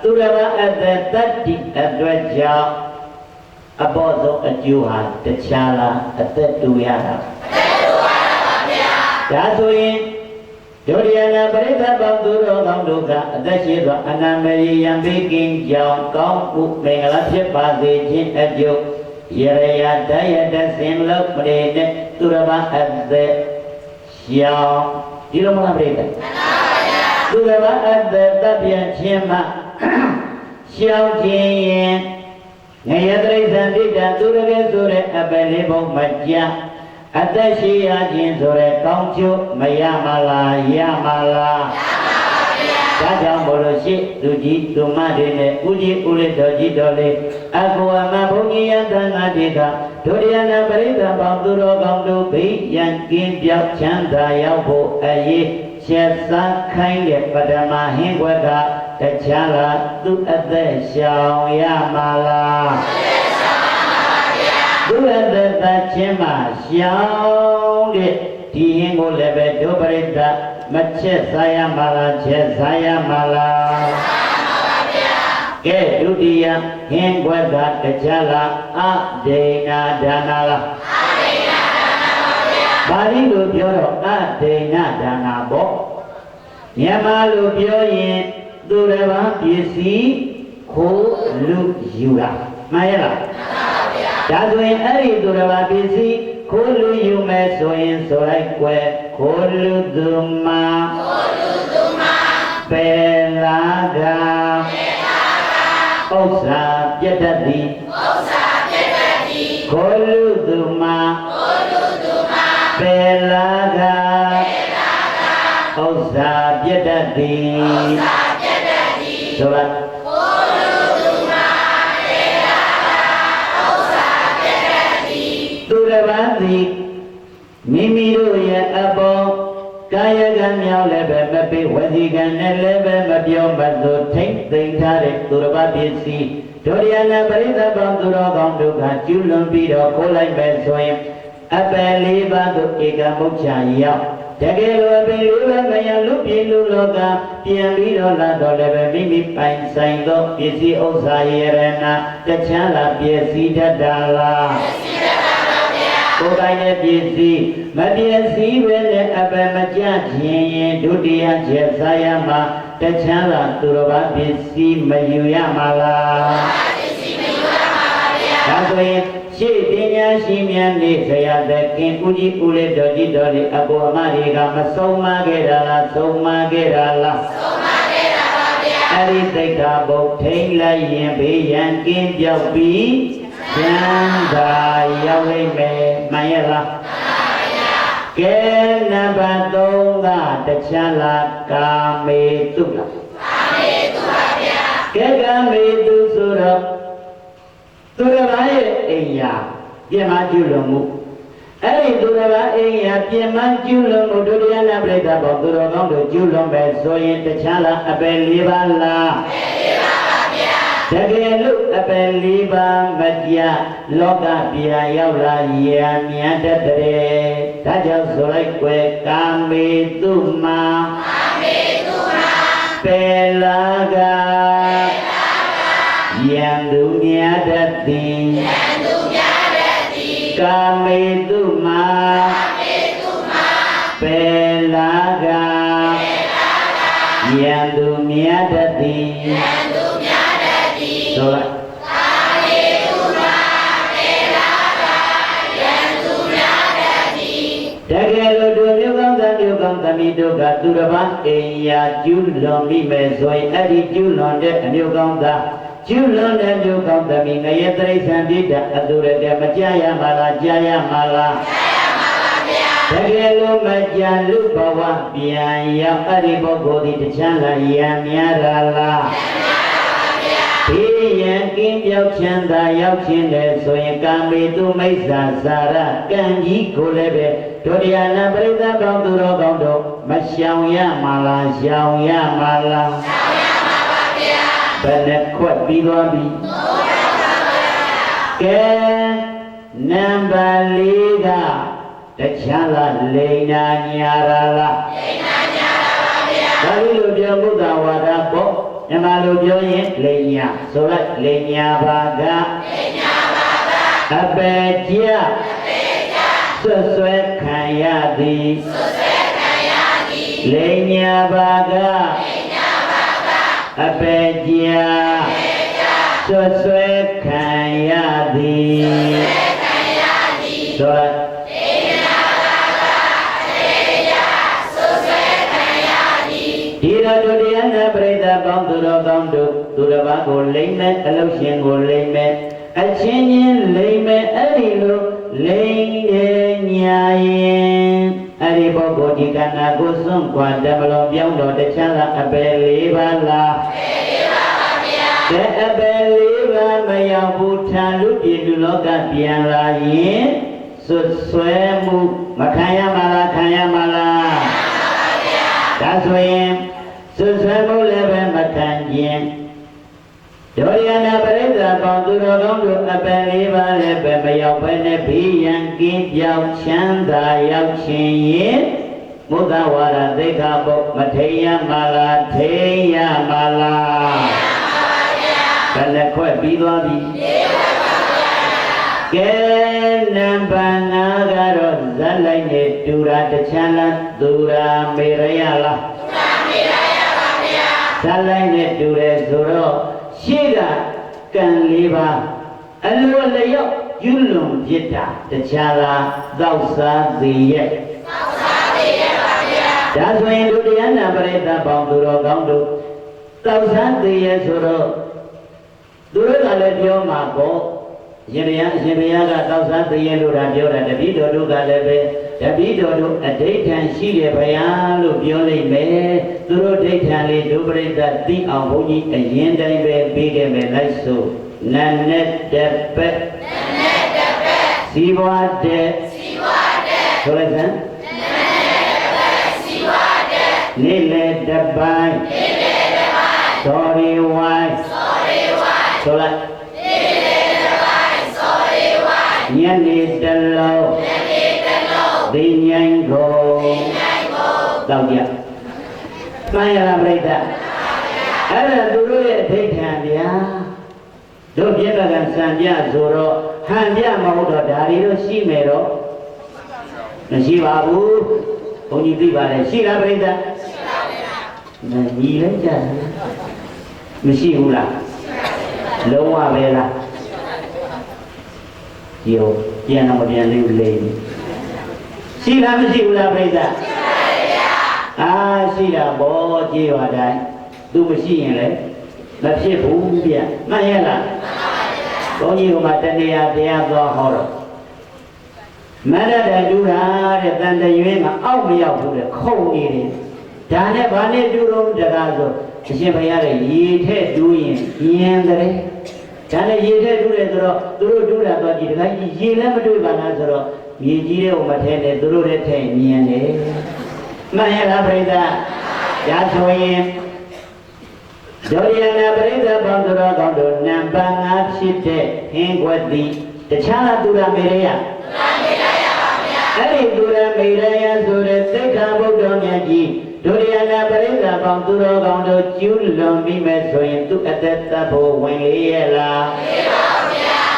[SPEAKER 5] သူတော်ဘာအသက်တတ္တိအတွက်ကြောင့်အပေါ်ဆုံးအကျိုးဟာတခြားလားအသက်တူရတာပါဗျာဒါဆိုရင်ဒုတိယနာပရိသတ်ပေါင်းသူတော်ကောင်းတို့ကအသက်ရှိသောအနန္တရေယံဘေးကင်းကြောင်းကောင်းမှုမင်္ဂလာဖြစ်ပါစေခြင်းအကျိုးရရတယတစင်လုံးပရိနဲ့သူတော်ဘာအသက်ရှောင်းဒီလိုမလားပရိသတ်သူတော်ဘာအသက်တပ်ပြန်ခြင်းမှရှောင်းခြင်းရင်ငရတရိစ္ဆန်တိတံသူရကဲဆိုတဲ့အပယ်လေးပုံမကြအသက်ရှိရခြင်းဆိုတဲ့ကောင်းကျိုးမရမလားရမလားရပါပါဗျာဒါကြောင့်မို့လို့ရှိသူကြီးသူမတွေနဲ့ဦးကြီးဦးလေးတော်ကြီးတော်လေးအကောအမဘုန်းကြီးယသံဃာတွေကဒုတိယနာပရိသတ်ပေါင်းသူတော်ကောင်းတို့ဘိယံကင်းပြောက်ချမ်းသာရောက်ဖို့အရေးချက်စားခိုင်းတဲ့ပထမဟင်းခွက်ကတခြားလားသူအသက်ရှောင်ရမလားသူအသက်သချင်းမှာရှောင်တဲ့ဒီဟင်းကိုလည်းပဲဒုပရိသတ်မချက်စားရမလားချက်စားရမလားကဲဒုတိယဟင်းခွက်ကတခြားလားအဒိဏဒါနလားပါဠိလိုပြောတော့အဒိဏဒါနပေါ့မြန်မာလိုပြောရင်သူတစ်ပါးပစ္စည်းခိုးလူယူတာမှန်ရဲ့လားမှန်ပါဗျာဒါဆိုရင်အဲ့ဒီသူတစ်ပါးပစ္စည်းခိုးလူယူမယ်ဆိုရင်ဆိုလိုက်ွယ်ခိုးလူသူမာပယ်လာကဥစ္စာပြတ်တတ်သည်ခိုးလူသူမာပယ်လာကဥစ္စာပြတ်တတ်သည်ဆိုလိုက် ပတ်သည်မိမိတို့ရဲ့အပေါ်ကာယကံမြောက်လည်းပဲမပေးဝစီကံနဲ့လည်းပဲမပြောမသို့ထိမ့်သိမ့်ထားတဲ့သူတစ်ပါးပစ္စည်းဒုရိယနာပရိသတ်ပေါင်းသူတော်ကောင်းတို့ကကျူးလွန်ပြီးတော့ခိုးလိုက်ပဲဆိုရင်အပယ်လေးပါးသို့ဧကမုတ်ချရောက်တကယ်လို့အပင်လေးပါးမယလူပြည်လူလောကပြန်ပြီးတော့လာတော့လည်းပဲမိမိပိုင်ဆိုင်သောပစ္စည်းဥစ္စာယရဏတချမ်းလာပစ္စည်းတတ်တာလားကိုယ်ပိုင်တဲ့ပစ္စည်းမပစ္စည်းပဲနဲ့အပယ်မကြခြင်းရင်ဒုတိယချက်စားရမှာတချမ်းလာသူတော်ဘာပစ္စည်းမယူရမှာလားဒါဆိုရင်ရှေ့ပညာရှိများနေဆရာသခင်ဦးကြီးဦးလေးတော်ကြီးတော်လေးအပေါ်အမတွေကမဆုံးမခဲ့တာလားဆုံးမခဲ့တာလားဆုံးမခဲ့တာပါဗျာအဲ့ဒီသိက္ခာပုဒ်ထိန်လိုက်ရင်ဘေးရန်ကင်းပြောက်ပြီးဉာဏ်သာရောက်လိမ့်မယ်မှန်ရဲ့လားမှန်ပါဗျာကဲနံပါတ်3ကတခြားလားကာမေတုလားကာမေတုပါဗျာကဲကာမေတုဆိုတော့သူတစ်ပါးရဲ့အိမ်ယာပြင်မကျူးလွန်မှုအဲ့ဒီသူတစ်ပါးအိမ်ယာပြင်မကျူးလွန်မှုဒုတိယနာပရိသတ်ဘောသူတော်ကောင်းတို့ကျူးလွန်ပဲဆိုရင်တခြားလားအပယ်၄ပါးလားအပယ်၄ပါးပါဗျာတကယ်လို့အပယ်၄ပါးမကြလောကပြန်ရောက်လာရံမြန်တတ်တဲ့ဒါကြောင့်ဆိုလိုက်ွယ်ကာမေတုမာကာမေတုမာပယ်လာကယံသူမြတ်တတ်သည်ယံသူမြတ်တတ်သည်ကာမေတုမာကာမေတုမာပေလာကပေလာကယံသူမြတ်တတ်သည်ယံသူမြတ်တတ်သည်ဆိုလိုက်ကာမေတုမာပေလာကယံသူမြတ်တတ်သည်တကယ်လို့တို့မျိုးကောင်းသားမျိုးကောင်းသမီးတို့ကသူတစ်ပါးအိမ်ယာကျူးလွန်မိမယ်ဆိုရင်အဲ့ဒီကျူးလွန်တဲ့အမျိုးကောင်းသားကျူးလွန်တဲ့မျိုးကောင်းသမီးငရဲတိရစ္ဆာန်ပြိတ္တအတူရတဲ့မကြရမှာလားကြားရမှာလားကြားရမှာပါဗျာတကယ်လို့မကြလူဘဝပြန်ရောက်အဲ့ဒီပုဂ္ဂိုလ်ဒီတချမ်းလာရံများတာလားဒီယံကင်းပြောက်ချမ်းသာရောက်ခြင်းလေဆိုရင်ကာမေတုမိစ္ဆာစာရကံကြီးကိုလည်းပဲဒုတိယနာပရိသတ်ပေါင်းသူတော်ကောင်းတို့မရှောင်ရမှာလားရှောင်ရမှာလားရှောင်ရမှာပါဗျာဘယ်နဲ့ခွက်ပြီးသွားပြီကဲနံပါတ်4ကတခြားလားလိန်နာညာရာလားလိန်နာညာရာပါဗျာဒါလို့ပြောဘုဒ္ဓဝါဒပေါ့မြန်မာလိုပြောရင်လိန်ညာဆိုလိုက်လိန်ညာဘာကလိန်ညာဘာကအပေကျဆွဆွဲခံရသည်ဆွဆွဲခံရသည်လိန်ညာဘာကလိန်ညာဘာကအပေကျဆွဆွဲခံရသည်ဆွဆွဲခံရသည်ဆိုလိုက်လိန်ညာဘာကအပေကျဆွဆွဲခံရသည်ဒီတော့ဒုတိယနာပရိသတ်ပေါင်းသူတော်ကောင်းတို့သူတစ်ပါးကိုလိမ့်မဲ့အလုရှင်ကိုလိမ့်မဲ့အချင်းချင်းလိမ့်မဲ့အဲ့ဒီလိုလိမ့်တဲ့ညာရင်အဲ့ဒီပုဂ္ဂိုလ်ဒီကဏ္ဍကိုစွန့်ခွာတမလို့ပြောင်းတော့တခြားလားအပယ်၄ပါးလားအပယ်၄ပါးပါဗျာတဲ့အပယ်၄ပါးမရောက်ဘူးထံလူပြည်လူလောကပြန်လာရင်စွတ်ဆွဲမှုမခံရမှာလားခံရမှာလားခံရပါဗျာဒါဆိုရင်စွတ်ဆွဲမှုလည်းပဲမခံခြင်းဒုရိယနာပရိသတ်ပေါင်းသူတော်ကောင်းတို့အပယ်၄ပါးလည်းပဲမရောက်ဘဲနဲ့ဘေးရန်ကင်းပြောက်ချမ်းသာရောက်ခြင်းရင်မုဒ္ဒဝါဒသိက္ခာပုဒ်မထိန်ရမှာလားထိန်ရမှာလားဘယ်နှခွက်ပြီးသွားပြီကဲနံပါတ်5ကတော့ဇက်လိုက်နဲ့တူရာတချမ်းလားသူရာမေရယလားသူရာမေရယပါဗျာဇက်လိုက်နဲ့တူတယ်ဆိုတော့ရှေ့ကကံ၄ပါးအလိုလျောက်ယူလွန်ဖြစ်တာတခြားလားသောက်စားသေးရဲ့သောက်စားသေးရဲ့ပါဗျာဒါဆိုရင်ဒုတိယနာပရိသတ်ပေါင်းသူတော်ကောင်းတို့သောက်စားသေးရဲ့ဆိုတော့သူတို့ကလည်းပြောမှာပေါ့ရှင်ဘုရားကသောက်စားသေးရဲ့လို့ပြောတာတပည့်တော်တို့ကလည်းပဲတပည့်တော်တို့အဋိဋ္ဌံရှိတယ်ဗျာလို့ပြောလိုက်မယ်သူတို့ဒိဋ္ဌံလေးဒုပရိသတ်သိအောင်ဘုန်းကြီးအရင်တိုင်းပဲပြီးခဲ့မယ်လိုက်ဆိုနတ်နဲ့တပက်စ စီးပွားတဲ့ဆိုလိုက်စမ်းနေ့လေတပိုင်းသောရီဝိုင်းဆိုလိုက်ညနေတလုံးဒီညိုင်းကိုတောက်ကြမှန်ရလားပြိတ္တာအဲ့ဒါသူတို့ရဲ့အထိတ်ခံဗျာတို့ပြည့်ပကံစံပြဆိုတော့ဟန်ပြမဟုတ်တော့ဒါတွေတော့ရှိမယ်တော့မရှိပါဘူးဘုန်းကြီးသိပါတယ်ရှိလားပြိတ္တာညီလိုက်ကြတယ်မရှိဘူးလားလုံးဝပဲလားဒီဟိုပြန်တော့မပြန်သေးဘူးလေရှိလားမရှိဘူးလားပြိတ္တာရှိတာဘောကြေးရွာတိုင်းသူမရှိရင်လည်းမဖြစ်ဘူးဗျမှန်ရဲ့လားဘုန်းကြီးကမှတဏှာတရားသွားဟောတော့မရတဲ့တူတာတဲ့တန်တရွေးမှာအောက်မရောက်ဘူးတဲ့ခုံနေတယ်ဒါနဲ့ဘာနဲ့တူတော့တကားဆိုအရှင်ဘုရားရဲ့ရေထက်တူးရင်ညင်တယ်ဒါနဲ့ရေထက်တူးတယ်ဆိုတော့သူတို့တူးတာတော့ဒီတကားကြီးရေလည်းမတွေ့ပါလားဆိုတော့မြေကြီးတဲ့ဥမထဲနဲ့သူတို့တဲ့ထဲညင်တယ်မှန်ရဲ့လားပြိတ္တာဒါဆိုရင်ဒုရိယနာပရိသတ်ပေါင်းတော်ကောင်းတို့နံပါတ်5ဖြစ်တဲ့ဟင်းခွက်သည်တခြားသူရမေရယအဲ့ဒီသူရမေရယဆိုတဲ့သိက္ခာပုဒ်တော်မြတ်ကြီးဒုရိယနာပရိသတ်ပေါင်းသူတော်ကောင်းတို့ကျူးလွန်ပြီးမဲ့ဆိုရင်သူအသက်သတ်ဖို့ဝင်လေရဲ့လား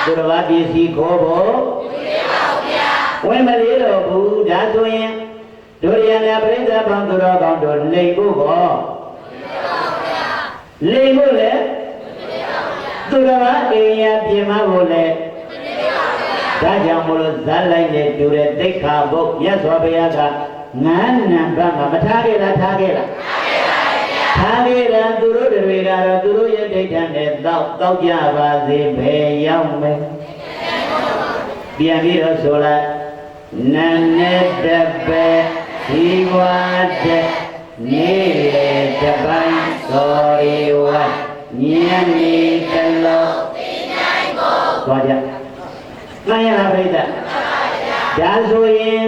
[SPEAKER 5] သူတော်ဘာပစ္စည်းခေါ်ဖို့ဝင်မလေတော့ဘူးဒါဆိုရင်ဒုရိယနာပရိသတ်ပေါင်းသူတော်ကောင်းတို့လိမ်ဖို့ဟောလိမ်ဖို့လေသူတော်ဘာအိမ်ရပြင်မဖို့လေဒါကြောင့်မလို့ဇာတ်လိုက်နဲ့တူတဲ့သိက္ခာပုဒ်မြတ်စွာဘုရားက9နံပါတ်မှာမထားခဲ့လားထားခဲ့လားထားခဲ့တာသူတို့တွေကတော့သူတို့ရဲ့ဒိဋ္ဌာနဲ့တောက်ကြပါစေဘယ်ရောက်မယ်ပြန်ပြီးတော့ဆိုလိုက်နန်းနဲ့တပည့်ဒီဝါတဲ့နေ့လေတပိုင်းသောရီဝါညနေတလုံးသွားကြမှန်ရလားပြိတ္တာဒါဆိုရင်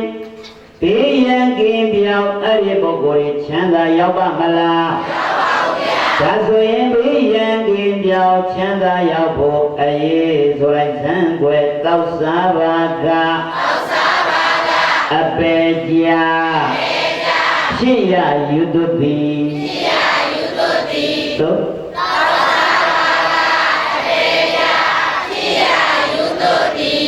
[SPEAKER 5] ဘေးရန်ကင်းပြောင်းအဲ့ဒီပုဂ္ဂိုလ်ချမ်းသာရောက်ပါမလားရောက်ပါဘူးဗျာဒါဆိုရင်ဘေးရန်ကင်းပြောင်းချမ်းသာရောက်ဖို့အရေးဆိုလိုက်ဆန်းွယ်တောက်စားပါကအပေကြာဖြစ်ရယူတုတိသို့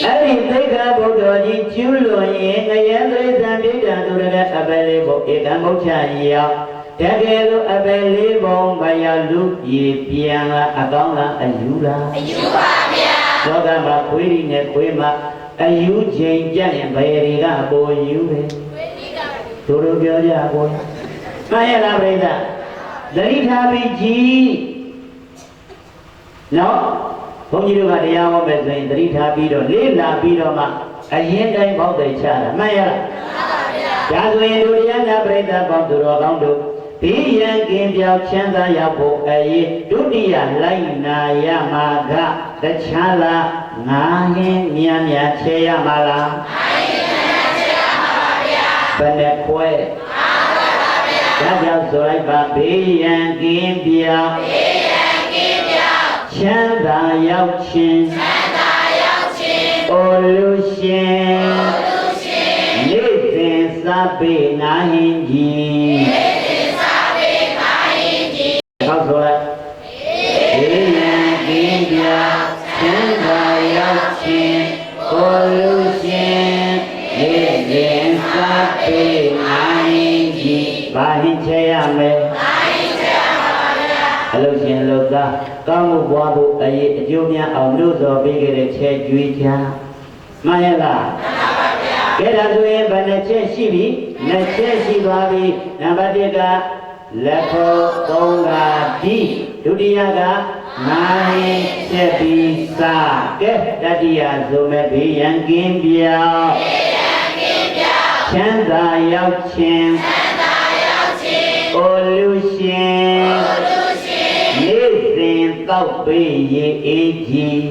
[SPEAKER 5] အဲ့ဒီသိက္ခာပုဒ်တော်ကြီးကျူးလွန်ရင်ငရဲသရိသံပြိတ္တံသူရတဲ့အပယ်လေးပုံဧကံမုတ်ချရောက်တကယ်လို့အပယ်လေးပုံမရလူပြည်ပြန်လာအကောင်းလားအယူလားအယူပါဗျာလောကမှာခွေးရီနဲ့ခွေးမအယူချိန်ကြရင်ဘယ်တွေကပိုယူပဲသူတို့ပြောကြကိုမှန်ရလားပြိတ္တသတိထားပြီးကြည်နော်ဘုန်းကြီးတို့ကတရားဟောမယ်ဆိုရင်သတိထားပြီးတော့လေးလာပြီးတော့မှအရင်တိုင်းပေါက်တယ်ချတာမှန်ရလားမှန်ပါဗျာဒါဆိုရင်တို့တရားနာပရိသတ်ပေါင်းသူတော်ကောင်းတို့ဒီရန်ကင်းပြောင်းချမ်းသာရောက်ဖို့အရေးဒုတိယလိုက်နာရမှာကတခြားလားငါးဟင်းမြန်မြန်ချေရမှာလားငါးဟင်းမြန်ချေရမှာပါဗျာဘယ်နဲ့ခွဲဒါကြောင့်ဆိုလိုက်ပါဘေးရန်ကင်းပြောင်းချမ်းသာရောက်ခြင်းအိုလူရှင်နေ့စဉ်စားပေငါဟင်းကြီးဟုတ်ဆိုလိုက်ဘေးရန်ကင်းပြောင်းချမ်းသာရောက်ခြင်းအိုလူရှင်နေ့စဉ်စားပေငါဟင်းကြီးဘာဟင်းချရမယ်အလုပ်ရှင်အလုပ်သားကောင်းမှုပွားဖို့အရေးအကျိုးများအောင်လို့ဆိုပေးခဲ့တဲ့ချဲကျွေးချာမှန်ရဲ့လားမှန်ပါဗျာကဲဒါဆိုရင်ဘယ်နှချက်ရှိပြီနှစ်ချက်ရှိသွားပြီနံပါတ်1ကလက်ဖို့3ကဒီဒုတိယက9ချက်ပြီးစားကဲတတိယဆိုမဲ့ဘေးရန်ကင်းပြောင်းချမ်းသာရောက်ခြင်းအိုလူရှင်နေ့စဉ်တောက်ပေးရေအေးကြီး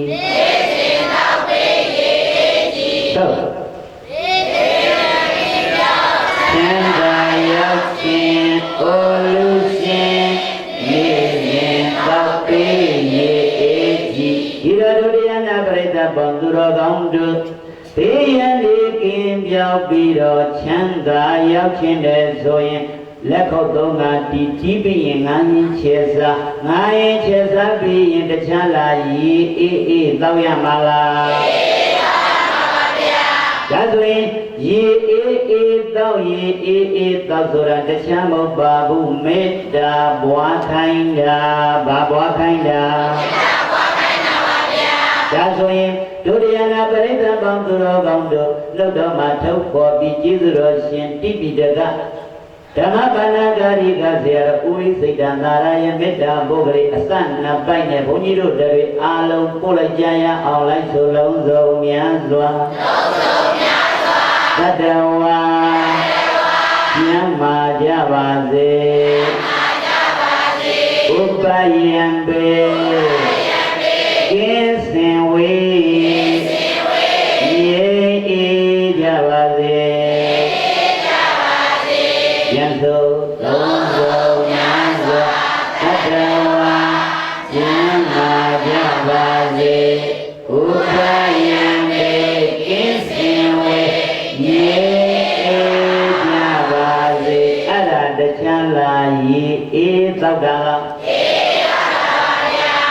[SPEAKER 5] သုတ်ချမ်းသာရောက်ခြင်းအိုလူရှင်နေရင်သောပေးရေအေးကြီးဒီတော်ဒုတိယနာပရိသတ်ပေါင်းသူတော်ကောင်းတို့ဘေးရန်ဒီကင်းပြောက်ပြီးတော့ချမ်းသာရောက်ခြင်းတဲ့ဆိုရင်လက်ခုပ်သုံးကတီကြီးပြီးရင်ငါးရင်ခြေစားငါးရင်ခြေစားပြီးရင်တခြားလာရီအေးအေးတောက်ရမှာလားဒါဆိုရင်ရေအေးအေးတောက်ရေအေးအေးတောက်ဆိုတာတခြားမဟုတ်ပါဘူးမေတ္တာဘွားခိုင်းတာဘာဘွားခိုင်းတာဒါဆိုရင်ဒုတိယနာပရိသတ်ပေါင်းသူတော်ကောင်းတို့လှုပ်တော်မှာထုတ်ပေါ်ပြီးကျေးဇူးတော်ရှင်တိပိဋကဓမ္မဘာနာဂရိကဆရာတော်ဦးဝိစိတ်တနာရယမေတ္တာဘုဂရိအစနှစ်ပိုက်နဲ့ဘုန်းကြီးတို့တွေအားလုံးပို့လိုက်ကြရအောင်လိုက်ဆိုလုံးစုံများစွာသတ္တဝါညံမာကြပါစေဥပယံပေကင်းစင်ဝေးရေအေးကြပါစေယံသို့လုံးစုံများစွာသတ္တဝါညံမာကြပါစေဥပယံပေကင်းစင်ဝေးရေအေးကြပါစေအဲ့ဒါတချမ်းလာရေအေးသောက်တာလား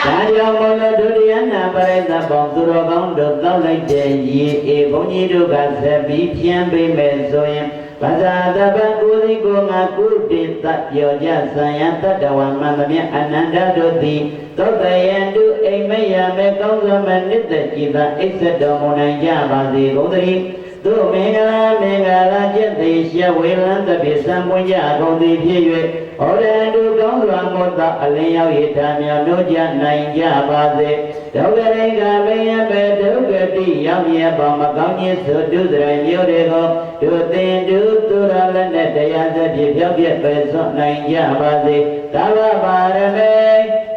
[SPEAKER 5] ဒါကြောင့်မို့လို့ဒုတိယနာပရိသတ်ပေါင်းသူတော်ကောင်းတို့တောက်လိုက်တဲ့ရေအေးဘုန်းကြီးတို့ကဆက်ပြီးဖြန်းပေးမယ်ဆိုရင်ဘာသာတပံကိုယ်စီကိုငါကုတေတပြောကြဆံယံတတဝမန္တမြအနန္တတို့သည်သောတယံတုအိမ်မယမေကောင်းစွာမနစ်သက်ကြည်သာအိစ္ဆတော်မူနိုင်ကြပါစေကုန်သတည်းသူမင်္ဂလာကျက်သေးရှဝေလံတပိစံပွင့်ကြကုန်သည်ဖြစ်၍ဩရန္တုကောင်းစွာမောတအလင်းရောက်ရထမြော်တို့ကြနိုင်ကြပါစေဒုက္ခရိကဘေယဘေဒုက္ခတိရောက်ရပေါမကောင်းခြင်းဆိုတုသရမျိုးတွေကိုတို့သင်တို့သူရလည်းနဲ့တရားစပြည့်ဖြောက်ပြည့်ပဲစွန့်နိုင်ကြပါစေသဗ္ဗပါရမေ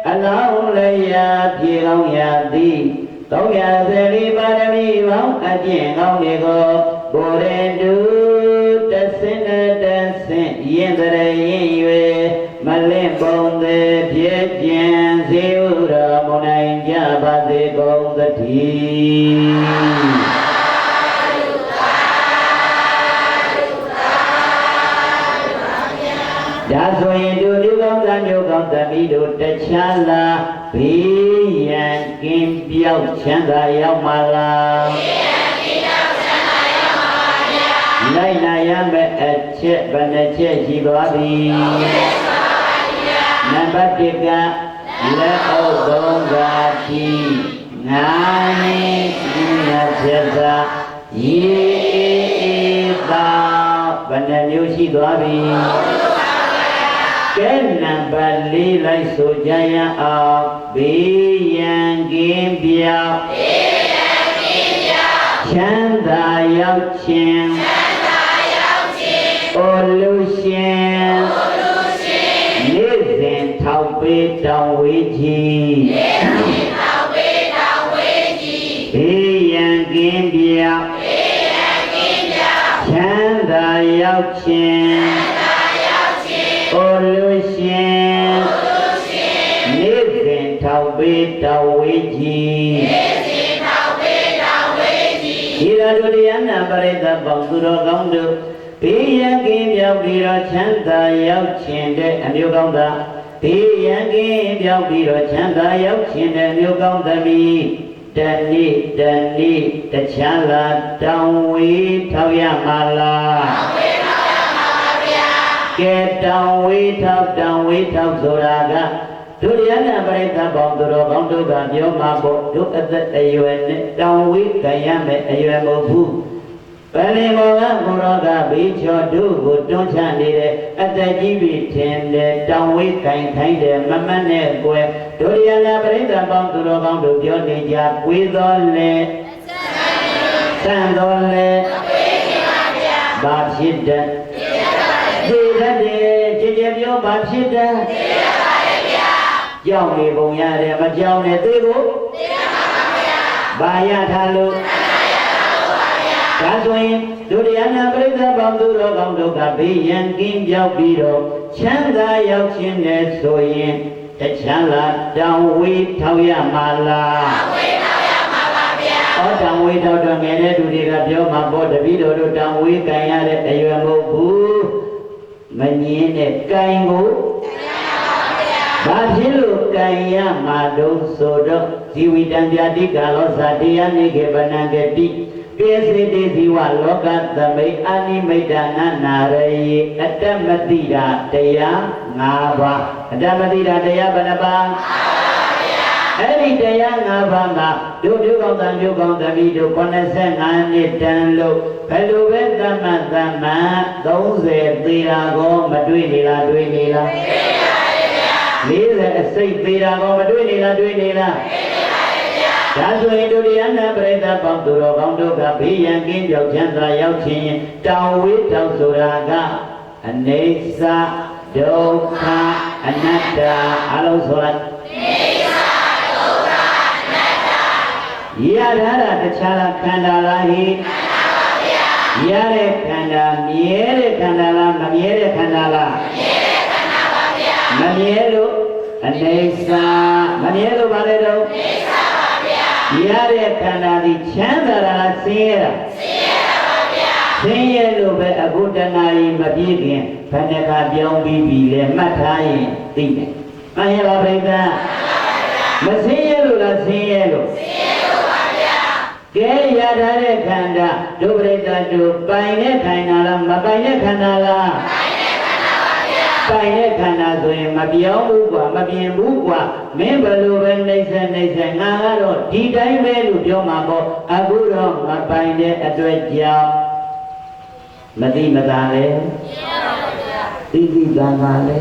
[SPEAKER 5] အလောင်းလည်းရာပြေကောင်းရသည်330ပါရမီပေါင်းအကျင့်ကောင်းတွေကိုဘုရင်တုတဆင်းတဆင်းရင်တရရင်၍မလင့်ပုံသေးဖြစ်ခြင်းစေဥတော်မူနိုင်ကြပါစေကုန်သတည်းဒါဆိုရင်တို့ဒီကောင်းသားမျိုးကောင်းသမီးတို့တခြားလားဘေးရန်ကင်းပြောက်ချမ်းသာရောက်မှာလားလိုက်နာရမယ့်အချက်ဘယ်နှချက်ရှိသွားပြီနံပါတ်1ကလက်အုပ်သုံးပါးတိငါးနှစ်ချက်သာရေအေးသာဘယ်နှမျိုးရှိသွားပြီကဲနံပါတ်4လိုက်ဆိုကြရအောင်ဘေးရန်ကင်းပြောက်ချမ်းသာရောက်ခြင်းအိုလူရှင်နေ့စဉ်ထောက်ပေးတောင်းဝေးကြီးဘေးရန်ကင်းပြောက်ချမ်းသာရောက်ခြင်းအိုလူရှင်နေ့စဉ်ထောက်ပေးတောင်းဝေးကြီးဒီလိုဒုတိယနာပရိသတ်ပေါင်းသူတော်ကောင်းတို့ဘေးရန်ကင်းပြောက်ပြီးတော့ချမ်းသာရောက်ခြင်းတဲ့အမျိုးကောင်းသားဘေးရန်ကင်းပြောက်ပြီးတော့ချမ်းသာရောက်ခြင်းတဲ့အမျိုးကောင်းသမီးတနေ့တခြားလာတောင်းဝေးထောက်ရမှာလားကဲတောင်းဝေးထောက်ဆိုတာကဒုတိယနာပရိသတ်ပေါင်းသူတော်ကောင်းတို့ကပြောမှာပေါ့တို့အသက်အရွယ်နဲ့တောင်းဝေးကြရမယ်အရွယ်မဟုတ်ဘူးပလင်မောကဘုရောကဘေးချောတို့ကိုတွန်းချနေတဲ့အသက်ကြီးပြီထင်တယ်တောင်းဝေးကြိုင်ခိုင်းတယ်မမတ်နဲ့ကွယ်ဒုတိယနာပရိသတ်ပေါင်းသူတော်ကောင်းတို့ပြောနေကြကွေးတော်လဲဆန့်တော်လဲဘာဖြစ်တဲ့သိတတ်တယ်ကြည်ကြည်ပြောဘာဖြစ်တဲ့ကြောက်နေပုံရတယ်မကြောက်နဲ့သိကိုသိရပါပါဗျာဘာရထားလို့ ဆိုရင်ဒုတိယနာပရိသတ်ပေါင်းသူတော်ကောင်းတို့ကဘေးရန်ကင်းပြောက်ပြီးတော့ချမ်းသာရောက်ခြင်းနဲ့ဆိုရင်တချမ်းလာတောင်ဝေးထောက်ရမှာလားတောင်ဝေးထောက်ရမှာပါဗျာဟောတောင်ဝေးထောက်တော့ငယ်တဲ့သူတွေကပြောမှာပေါ့တပည့်တော်တို့တောင်ဝေးကန်ရတဲ့အရွယ်မဟုတ်ဘူးမငင်းတဲ့ကန်ကိုဘာဖြစ်လို့ကံရမှာတော့ဆိုတော့ဇီဝိတံပြတိကာလောဇာတရားနေကေပနံကတိပိစေတိဇီဝလောကသမိတ်အာနိမိတ်တနာနာရေအတ္တမတိတာတရား၅ပါးအတ္တမတိတာတရားဘယ်နှပါးအဲ့ဒီတရား၅ပါးမှာတို့ပြုကောင်းတန်ပြုကောင်းသမီးတို့85နှစ်တန်လို့ဘယ်လိုပဲသမ္မ30သေရာကောမတွေ့နေလားတွေ့နေလား40အစိတ်သေးတာကောမတွေ့နေလားတွေ့နေလားဒါဆိုရင်ဒုတိယနာပရိသတ်ပေါင်းသူတော်ကောင်းတို့ကဘေးရန်ကင်းပြောက်ချမ်းသာရောက်ခြင်းတောင်ဝေးတောင်ဆိုတာကအနေစာဒုက္ခအနတ္တအလုံးဆိုလိုက်အနေစာဒုက္ခအနတ္တရထားတာတခြားလားခန္ဓာလားဟိခန္ဓာပါဗျာရတဲ့ခန္ဓာမြဲတဲ့ခန္ဓာလားမမြဲတဲ့ခန္ဓာလားမြဲတဲ့ခန္ဓာပါဗျာမမြဲလို့အနေစာမမြဲလို့ဗါလဲတော့အနေစာပါဗျာရတဲ့ခန္ဓာဒီချမ်းသာတာလားဆင်းရဲတာဆင်းရဲတာပါဗျာဆင်းရဲလို့ပဲအခုတဏှာကြီးမပြည့်ခင်ဘယ်နှခါပြောင်းပြီးပြီလဲမှတ်ထားရင်သိမယ်မှန်ရပါဗျာမဆင်းရဲလို့လားဆင်းရဲလို့ဆင်းရဲလို့ပါဗျာကဲရထားတဲ့ခန္ဓာဒုပရိသတ်တို့ပိုင်တဲ့ခန္ဓာလားမပိုင်တဲ့ခန္ဓာလားပိုင်တဲ့ခန္ဓာဆိုရင်မပြောင်းဘူးကွာမပြင်ဘူးကွာမင်းဘယ်လိုပဲနှိမ့်ဆက်ငါကတော့ဒီတိုင်းပဲလို့ပြောမှာပေါ့အခုတော့မပိုင်တဲ့အတွက်ကြောင့်မသိမသာလဲသိသိသာသာလဲ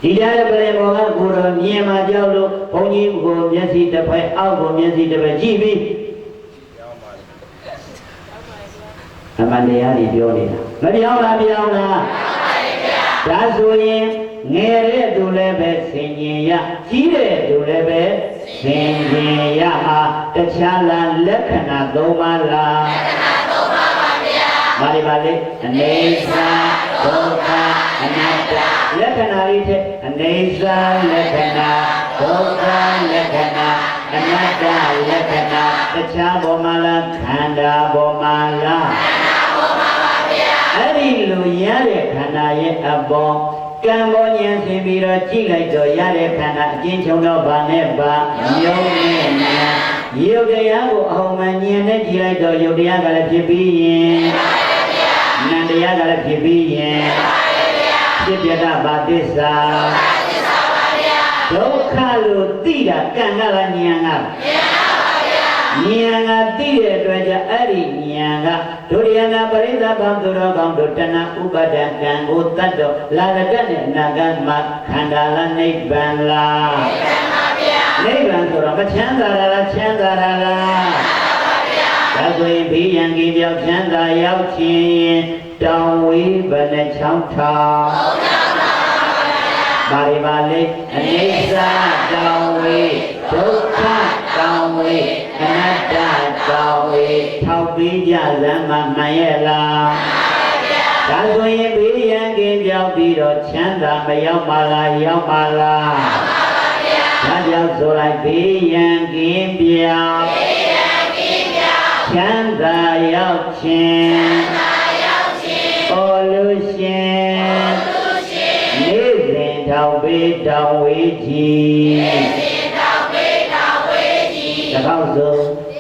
[SPEAKER 5] ဒီကြားတဲ့ပြင်ပေါ်ကကိုယ်တော်မြင်မှကြောက်လို့ဘုန်းကြီးကိုမျက်စိတစ်ဖက်အောက်ကိုမျက်စိတစ်ဖက်ကြည့်ပြီးအမှန်တရားကြီးပြောနေတာမပြောင်းလားပြောင်းလားဒါဆိုရင်ငယ်တဲ့သူလည်းပဲဆင်ញင်ရကြီးတဲ့သူလည်းပဲဆင်ញင်ရမှာတခြားလားလက္ခဏာ၃ပါးလားလက္ခဏာ၃ပါးပါဗျာမာဒီပါလေအနေစာဒုက္ခအနတ္တလက္ခဏာလေးတဲ့အနေစာလက္ခဏာဒုက္ခလက္ခဏာအနတ္တလက္ခဏာတခြားပေါ်မှာလားခန္ဓာပေါ်မှာလားအဲ့ဒီလိုရတဲ့ခန္ဓာရဲ့အပေါ်ကံပေါ်ဉာဏ်ဆင်ပြီးတော့ကြည့်လိုက်တော့ရတဲ့ခန္ဓာအကျဉ်းချုပ်တော့ဗာနဲ့ဗာမြုံနဲ့ဉာဏ်ရုပ်တရားကိုအောင်မှဉာဏ်နဲ့ကြည့်လိုက်တော့ရုပ်တရားကလည်းဖြစ်ပြီးရင်နံတရားကလည်းဖြစ်ပြီးရင်ဖြစ်ပြတာဗာသစ္စာဒုက္ခလို့သိတာကံကလားဉာဏ်ကဉာဏ်ကသိတဲ့အတွက်ကြောင့်အဲ့ဒီဉာဏ်ကဒုရိယနာပရိသတ်ပေါင်းသူတော်ကောင်းတို့တဏှဥပါဒံကံကိုတတ်တော့လာရတတ်တဲ့အနာဂတ်မှာခန္ဓာလားနိဗ္ဗာန်လားနိဗ္ဗာန်ပါဗျာနိဗ္ဗာန်ဆိုတော့မချမ်းသာတာလားချမ်းသာတာလားပါဗျာဒါဆိုရင်ဘေးရန်ကြီးပြောက်ချမ်းသာရောက်ခြင်းတောင်ဝေးဘယ်နဲ့ချောင်းထောင်ပါပါလေအနိစ္စတောင်ဝေးဒုက္ခတောင်ဝေးအနတ္တတောင်ဝေးထောက်ပြီးကြလမ်းမှာမှန်ရဲ့လားဒါဆိုရင်ဘေးရန်ကင်းပြောက်ပြီးတော့ချမ်းသာမရောက်ပါလားရောက်ပါလားဒါကြောင့်ဆိုလိုက်ဘေးရန်ကင်းပြောက်ချမ်းသာရောက်ခြင်းပေါ်လို့ရှင်နေ့စဉ်ထောက်ပြီးတောင်ဝေးကြီးတကောက်စုံ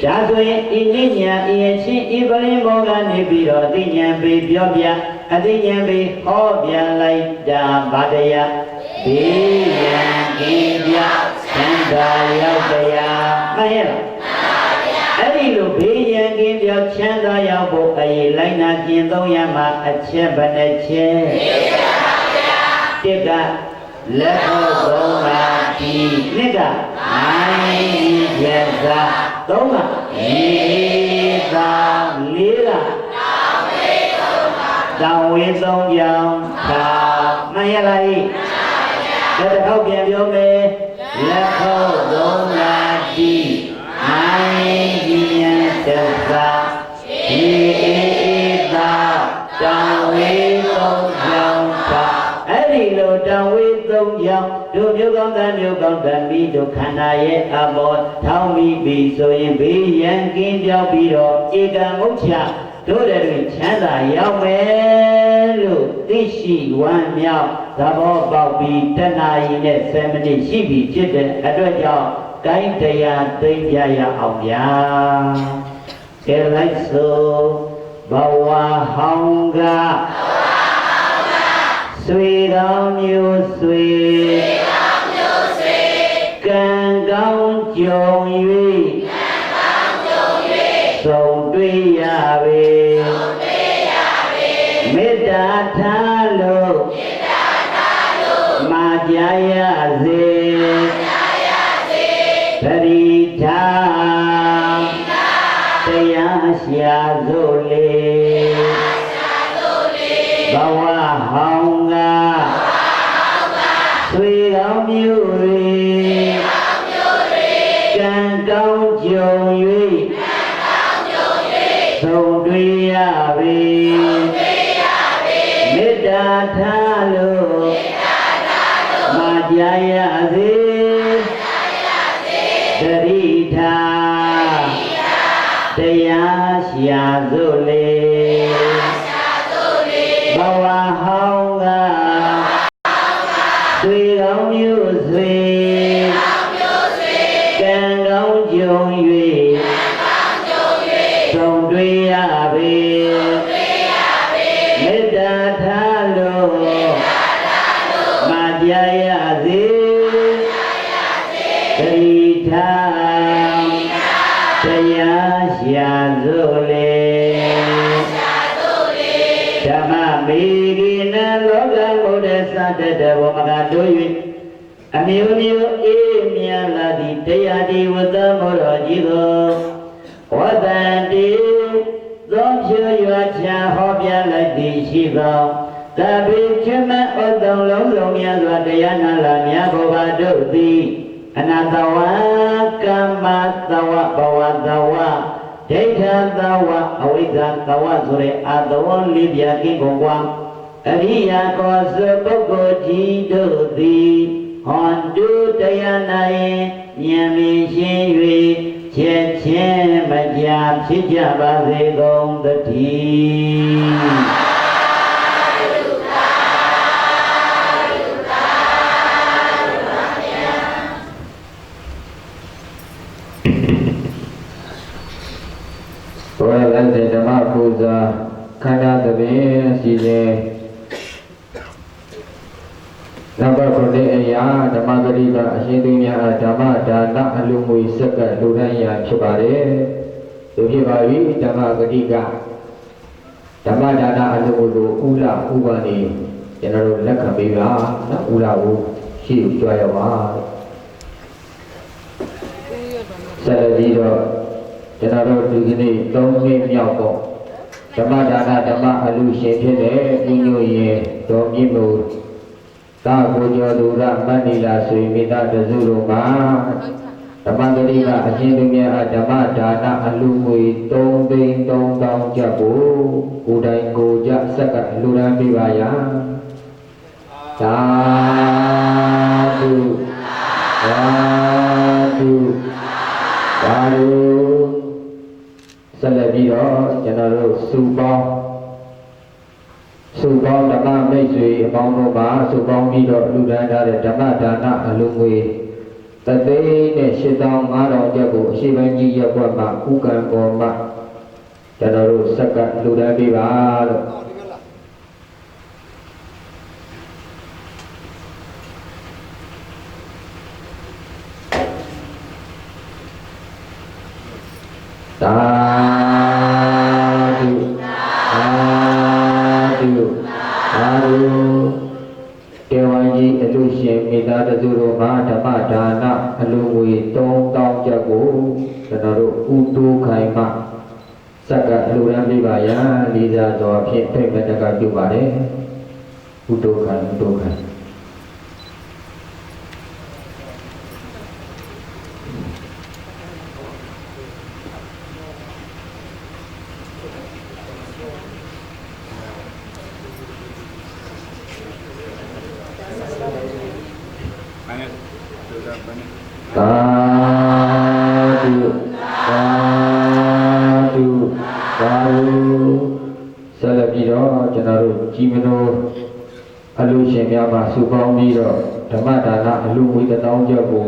[SPEAKER 5] ဒါဆိုရင်ဤဉာဏ်ဤအချင်းဤပလင်ဘောကနေပြီးတော့အသိဉာဏ်ပေးပြောပြအသိဉာဏ်ပေးဟောပြန်လိုက်တာဗာတရားဘေးရန်ကင်းပြောက်ချမ်းသာရောက်တရားမှန်ရဲ့လားအဲ့ဒီလိုဘေးရန်ကင်းပြောက်ချမ်းသာရောက်ဖို့အရေးလိုက်နာကျင့်သုံးရမှာအချက်ဘယ်နှချက်တစ်ကလက်ဖို့သုံးပါဒီနှစ်ကနိုင်ရသာသုံးကရေးသာလေးကတောင်ဝေးသုံးကြောင်သာမ မှန်ရလားဤလက်တစ်ခေါက်ပြန်ပြောမယ်လက်ခေါက်သုံးနာတိနိုင်ကြီးရန်သက်သာဒီအေးသာတောင်ဝေးသုံးကြောင်ပါအဲ့ဒီလိုတောင်ဝေးသုံးကြောင်တို့မျိုးကောင်းတဲ့မျိုးကောင်းတဲ့မိတို့ခန္ဓာရဲ့အဘောထောင်းပြီးပြီဆိုရင်ဘေးရန်ကင်းပြောက်ပြီးတော့ဧကမုတ်ချတို့တဲ့တွင်ချမ်းသာရောက်မယ်လို့သိရှိဝမ်းမြောက်သဘောပေါက်ပြီးတဏှာကြီးနဲ့7မိနစ်ရှိပြီဖြစ်တဲ့အတွက်ကြောင့်ကိုင်းတရားသိပြရအောင်ဗျာကဲလိုက်စို့ဘဝဟောင်းကဆွေကောင်းမျိုးဆွေကံကောင်းကြုံ၍ဆုံးတွေ့ရပေမေတ္တာထားလို့မာကြရစေသတိထားတရားရှာစို့လေဘဝဟောင်းကဆွေကောင်းမျိုးတွေကံကောင်းကြုံ၍ဆုံးတွေ့ရပေမေတ္တာထားလို့မာကြရစေသတိထားတရားရှာစို့လေဘဝဟောင်းကဆွေကောင်းမျိုးဆွေကံကောင်းကြုံ၍ဆုံးတွေ့ရပေမေတ္တာထားလို့မာကြရစေသတိထားတရားရှာစို့လေဓမ္မမေကိနလောကဘုဒ္ဓသတ္တတဘောမကတို့၍အမျိုးမျိုးအေးမြလာသည့်တရားဒီဝတ္တမောတော်ကြီးကိုဝတ္တံတိသောဖြူရွာချာဟောပြလိုက်သည်ရှိသောသဗ္ဗေကျွမ်းမဩတုံလုံးစုံများစွာတရားနာလာများဘဝတို့သည်အနာတဝကမ္မတဝဘဝတဝဒိဋ္ဌတဝအဝိဇ္ဇတဝဆိုတဲ့အတဝလေးပြကင်းကုန်ကွာအရိယာကောသပုဂ္ဂိုလ်ကြီးတို့သည်ဟွန်တုတရားနာရင်ဉာဏ်မြင်ရှင်း၍ချက်ချင်းမကြာဖြစ်ကြပါစေကုန်သတည်းဘောရလတဲ့ဓမ္မပူဇာခန္ဓာသဘင်စီစဉ်နံပါတ်9အရာဓမ္မဂရိကအရှင်သူများအားဓမ္မဒါနအလူငွေစက္ကန့်လူတိုင်းရာဖြစ်ပါတယ်။ဒီဖြစ်ပါပြီဓမ္မဂရိကဓမ္မဒါနအလူငွေကိုဥလဥပနေကျွန်တော်တို့လက်ခံပေးပါနော်ဥလကိုရှိကြွရပါဆက်လက်ပြီးတော့ကျွန်တော်တို့ဒီကနေ့3နှစ်မြောက်တော့ဓမ္မဒါနဓမ္မအလူရှင်ဖြစ်တဲ့ညီညွတ်ရင်တော်မြင့်မို့သာကိုကျော်သူရမန္တိလာဆွေမိသားတစုတို့မှာဓမ္မဂရိကအရှင်သူများဓမ္မဒါနအလူငွေ3,300,000ကျပ်ကိုကိုယ်တိုင်ကိုကြဆက်ကလူရန်ပေးပါရသာဓုသာဓုသာဓုဆက်လက်ပြီးတော့ကျွန်တော်တို့စုပေါင်းဓမ္မမိတ်ဆွေအပေါင်းတို့ပါစုပေါင်းပြီးတော့လူဒန်းထားတဲ့ဓမ္မဒါနအလုံးငွေသသိန်းနဲ့8,500ကျပ်ကိုအရှိပိုင်းကြီးရပ်ကွက်မှာဥက္ကံပေါ်မှာကျွန်တော်တို့ဆက်ကလူဒန်းပေးပါလို့သာဓုသာဓုသာဓုတေဝံကြီးအလူရှင်မိသားစုတို့မှာဓမ္မဒါနအလူငွေ3,000ကျပ်ကိုကျွန်တော်တို့ဥတူခိုင်မှစက္ကလူရန်ပြပါရန်လေးစားစွာဖြင့်ဖိတ်မတကပြုပါတယ်ဝ
[SPEAKER 3] ဥဒုက္ခဥဒုက္ခသာဓုသာဓုသာဓုဆက်လက်ပြီးတော့ကျွန်တော်တို့ကြီးမနိုးအလူရှင်များမှာစုပေါင်းပြီးတော့ဓမ္မဒါနအလူငွေ1000ကျပ်ကို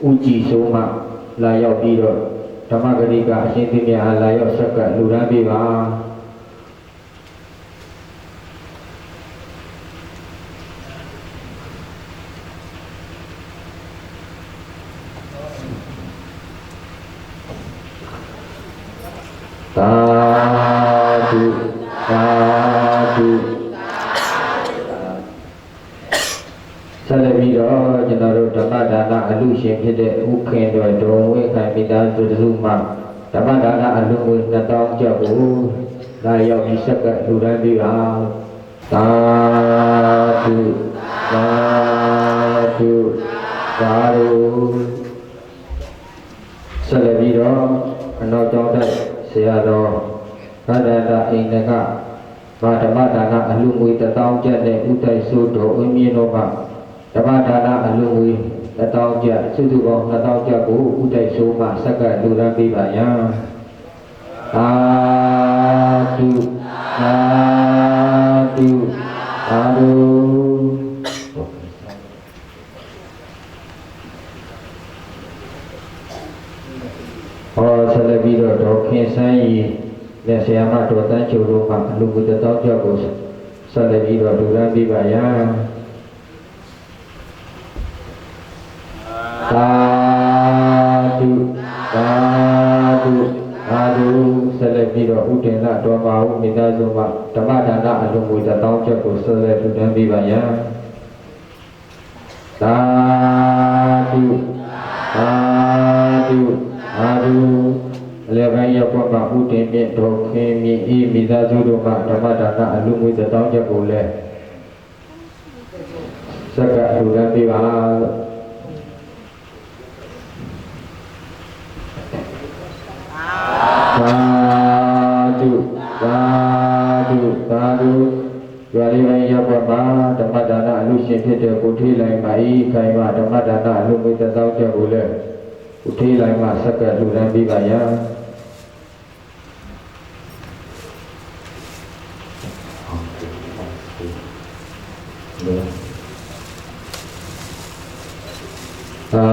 [SPEAKER 3] ဥကြည်ဆုံးမှလာရောက်ပြီးတော့ဓမ္မဂရိကအရှင်သင်များလာရောက်ဆက်ကလူရန်ပေးပါသာဓုသာဓုဆက်လက်ပြီးတော့ကျွန်တော်တို့ဓမ္မဒါနအလူရှင်ဖြစ်တဲ့ဥခင်တော်ဒုံဝိခိုင်မိသားစုစုမှဓမ္မဒါနအလူငွေ1000ကျပ်ကိုလာရောက်ပြီးဆက်ကလူရန်ပေးပါသာဓုသာဓုသာဓုဆက်လက်ပြီးတော့အနောက်ကျောင်းတိုက်ဆရာတော်ဗဒ္ဒတာအိန္ဒကဗဓမ္မဒါနအလူငွေ1000ကျပ်နဲ့ဥတိုက်စုတော်ဝင်းမြင့်တော်ကဓမ္မဒါနအလူငွေ1000ကျပ်စုစုပေါင်း2000ကျပ်ကိုဥတိုက်စုမှဆက်ကလူရန်ပေးပါယံသာဓုသာဓုသာဓုဆက်လက်ပြီးတော့ဒေါခင်ဆန်းရီနဲ့ဆရာမတော်တန်းချိုတို့မှလူမှု1000ကျပ်ကိုဆက်လက်ပြီးတော့လူရန်ပေးပါယံသာဓုသာဓုသာဓုဆက်လက်ပြီးတော့ဥတ္တင်လတော်ပါဟုမိသားစုမှဓမ္မဒါနအလူငွေ1000ကျပ်ကိုဆက်လက်လူရန်ပေးပါယံသာဓုသာဓုသာဓုအလယ်ပိုင်းရပ်ကွက်မှာဥတင်မြင့်ဒေါခင်မြင့်ဤမိသားစုတို့မှဓမ္မဒါနအလူငွေ1000ကျပ်ကိုလည်းစက္ကလူရန်ပေးပါသာဓုသာဓုသာဓုရွာလေးပိုင်းရပ်ကွက်မှာဓမ္မဒါနအလူရှင်ဖြစ်တဲ့ကိုထေးလိုင်မှာဤခိုင်မှာဓမ္မဒါနအလူငွေ1000ကျပ်ကိုလည်းကိုထေးလိုင်မှာစက္ကလူရန်ပေးပါယံသာ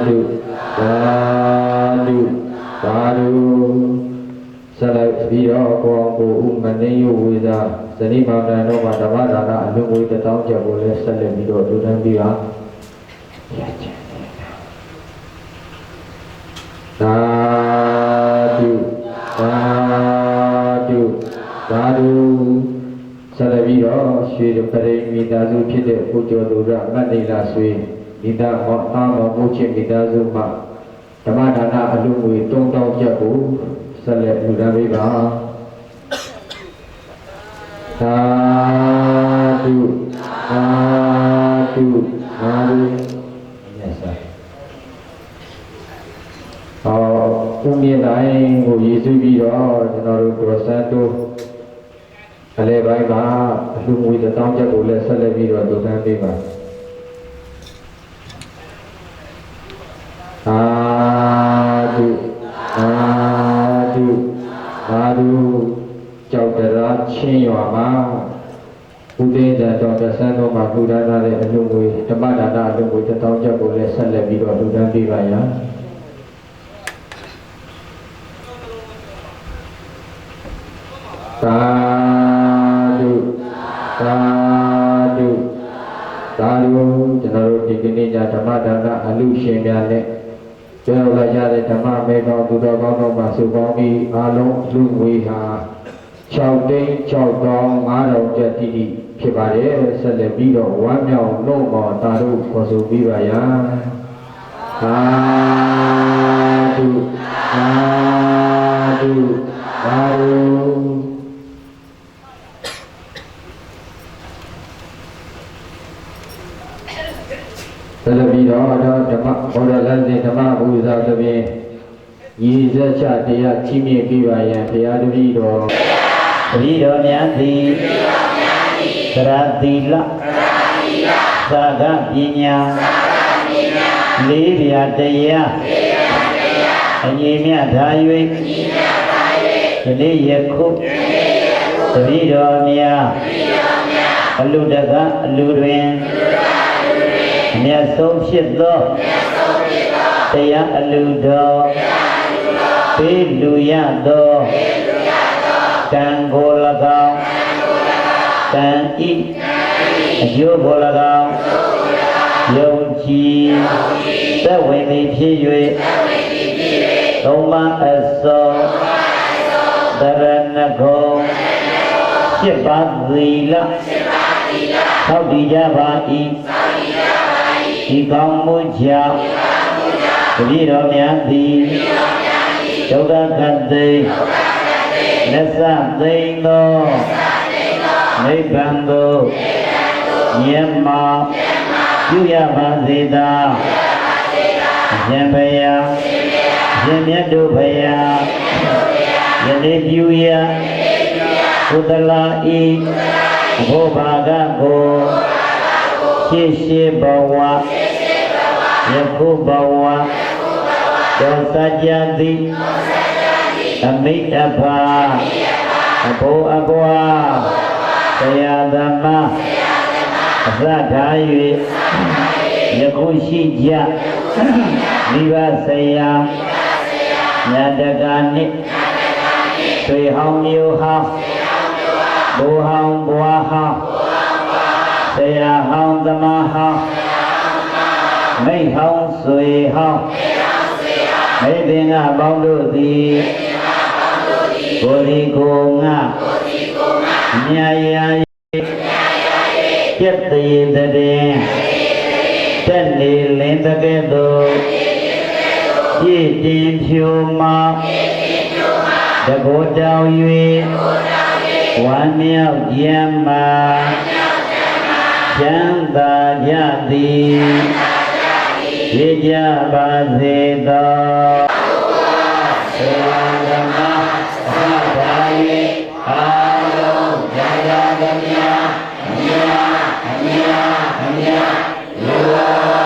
[SPEAKER 3] ဓုသာဓုသာဓုဆက်လက်ပြီးတော့ကိုအောင်ကိုဥမနေယဝေသာဇနိမောင်တန်တို့မှာဓမ္မဒါနအလူငွေ1000ကျပ်ကိုလည်းဆက်လက်ပြီးတော့လူတန်းပြီးပါသာဓုသာဓုသာဓုဆက်လက်ပြီးတော့ရွှေပရိမိသားစုဖြစ်တဲ့ကိုကျော်သူရမတ်နေလာဆွေမိသားမောအားမောမှုချင်းမိသားစုမှဓမ္မဒါနအလူငွေ3000ကျပ်ကိုဆက်လက်လူရန်ပေးပါသာဓုသာဓုသာဓုဦးမြင့်တိုင်းကိုရည်စူးပြီးတော့ကျွန်တော်တို့ဒေါ်စန်းတို့အလဲပိုင်းမှာအလူငွေ1000ကျပ်ကိုလည်းဆက်လက်ပြီးတော့လူတန်းပေးပါသာဓုသာဓုသာဓုကြောက်တရားချင်းရွာမှာဘုဒ္ဓံတော်တဆန်းတော်မှာလူတန်းထားတဲ့အလူငွေဓမ္မဒါနအလူငွေ1000ကျပ်ကိုလည်းဆက်လက်ပြီးတော့လူတန်းပေးပါယံသာဓုသာဓုသာဓုကျွန်တော်တို့ဒီကနေ့ညဓမ္မဒါနအလူရှင်များနဲ့ပြောလာကြတဲ့ဓမ္မမေတော်သူတော်ကောင်းတို့မှာစုပေါင်းပြီးအားလုံးလူငွေဟာ6,650,000ကျပ်တိတိဖြစ်ပါတယ်ဆက်လက်ပြီးတော့ဝမ်းမြောက်လို့မော်တာတို့ခေါ်ဆိုပြီးပါရသာဓုသာဓုသာဓု သလပီတော်တော်ဓမ္မဘောဓလသေဓမ္မပူဇာသဖြင့်ရည်စက်ချတရားချီးမြှင့်ပေးပါရန်ဘုရားတပည့်တော်
[SPEAKER 5] တပည့်တော်များသည်သရတိလသာဂပညာလေးပြာတရားအငြိမြတ်ထား၍ဒီနေ့ယခုတပည့်တော်များအလူတကအလူတွင်အမြတ်ဆုံးဖြစ်သောတရားအလူတော်ပေးလူရသောကံကို၎င်းကံဤအကျိုးကို၎င်းယုံကြည်သက်ဝင်သည်ဖြစ်၍သုံးပါးအစောတရဏဂုံ7ပါးသီလသောက်တည်ကြပါ၏ဒီကောင်းမှုကြောင့်တပည့်တော်များသည်ဒုက္ခကတိလက်စသိမ့်သောနိဗ္ဗာန်သို့မြတ်မာပြုရပါစေသာအရှင်ဘုရားအရှင်မြတ်တို့ဘုရားယနေ့ပြုရကုသလဤဘောဘာဂကိုရှေဘဝယခုဘဝသောစကြသည်အမိတ္တဖာအဘောအဘွာတရားသမအစထား၍ယခုရှိကြမိဘဆရာညာတကာနှင့်ဆွေဟောင်းမျိုးဟောင်းဘိုးဟောင်းဘွားဟောင်းဆရာဟောင်းသမားဟောင်းမိတ်ဟောင်းဆွေဟောင်းမိတ်ပင်ကပေါင်းတို့သည်ကိုယ်ဒီကိုငါမြာယာကျက်တည်တဲ့တက်နေလင်းတဲ့ကဲ့သို့ပြည့်တင်ဖြူမောင်းတကောတောင်း၍ဝမ်းမြောက်ရမ်းမာချမ်းသာကြသည်ရကြပါစေသောသံဃာအသာ၍အာလုံးကြရသမျှအမြတ်လူဝါ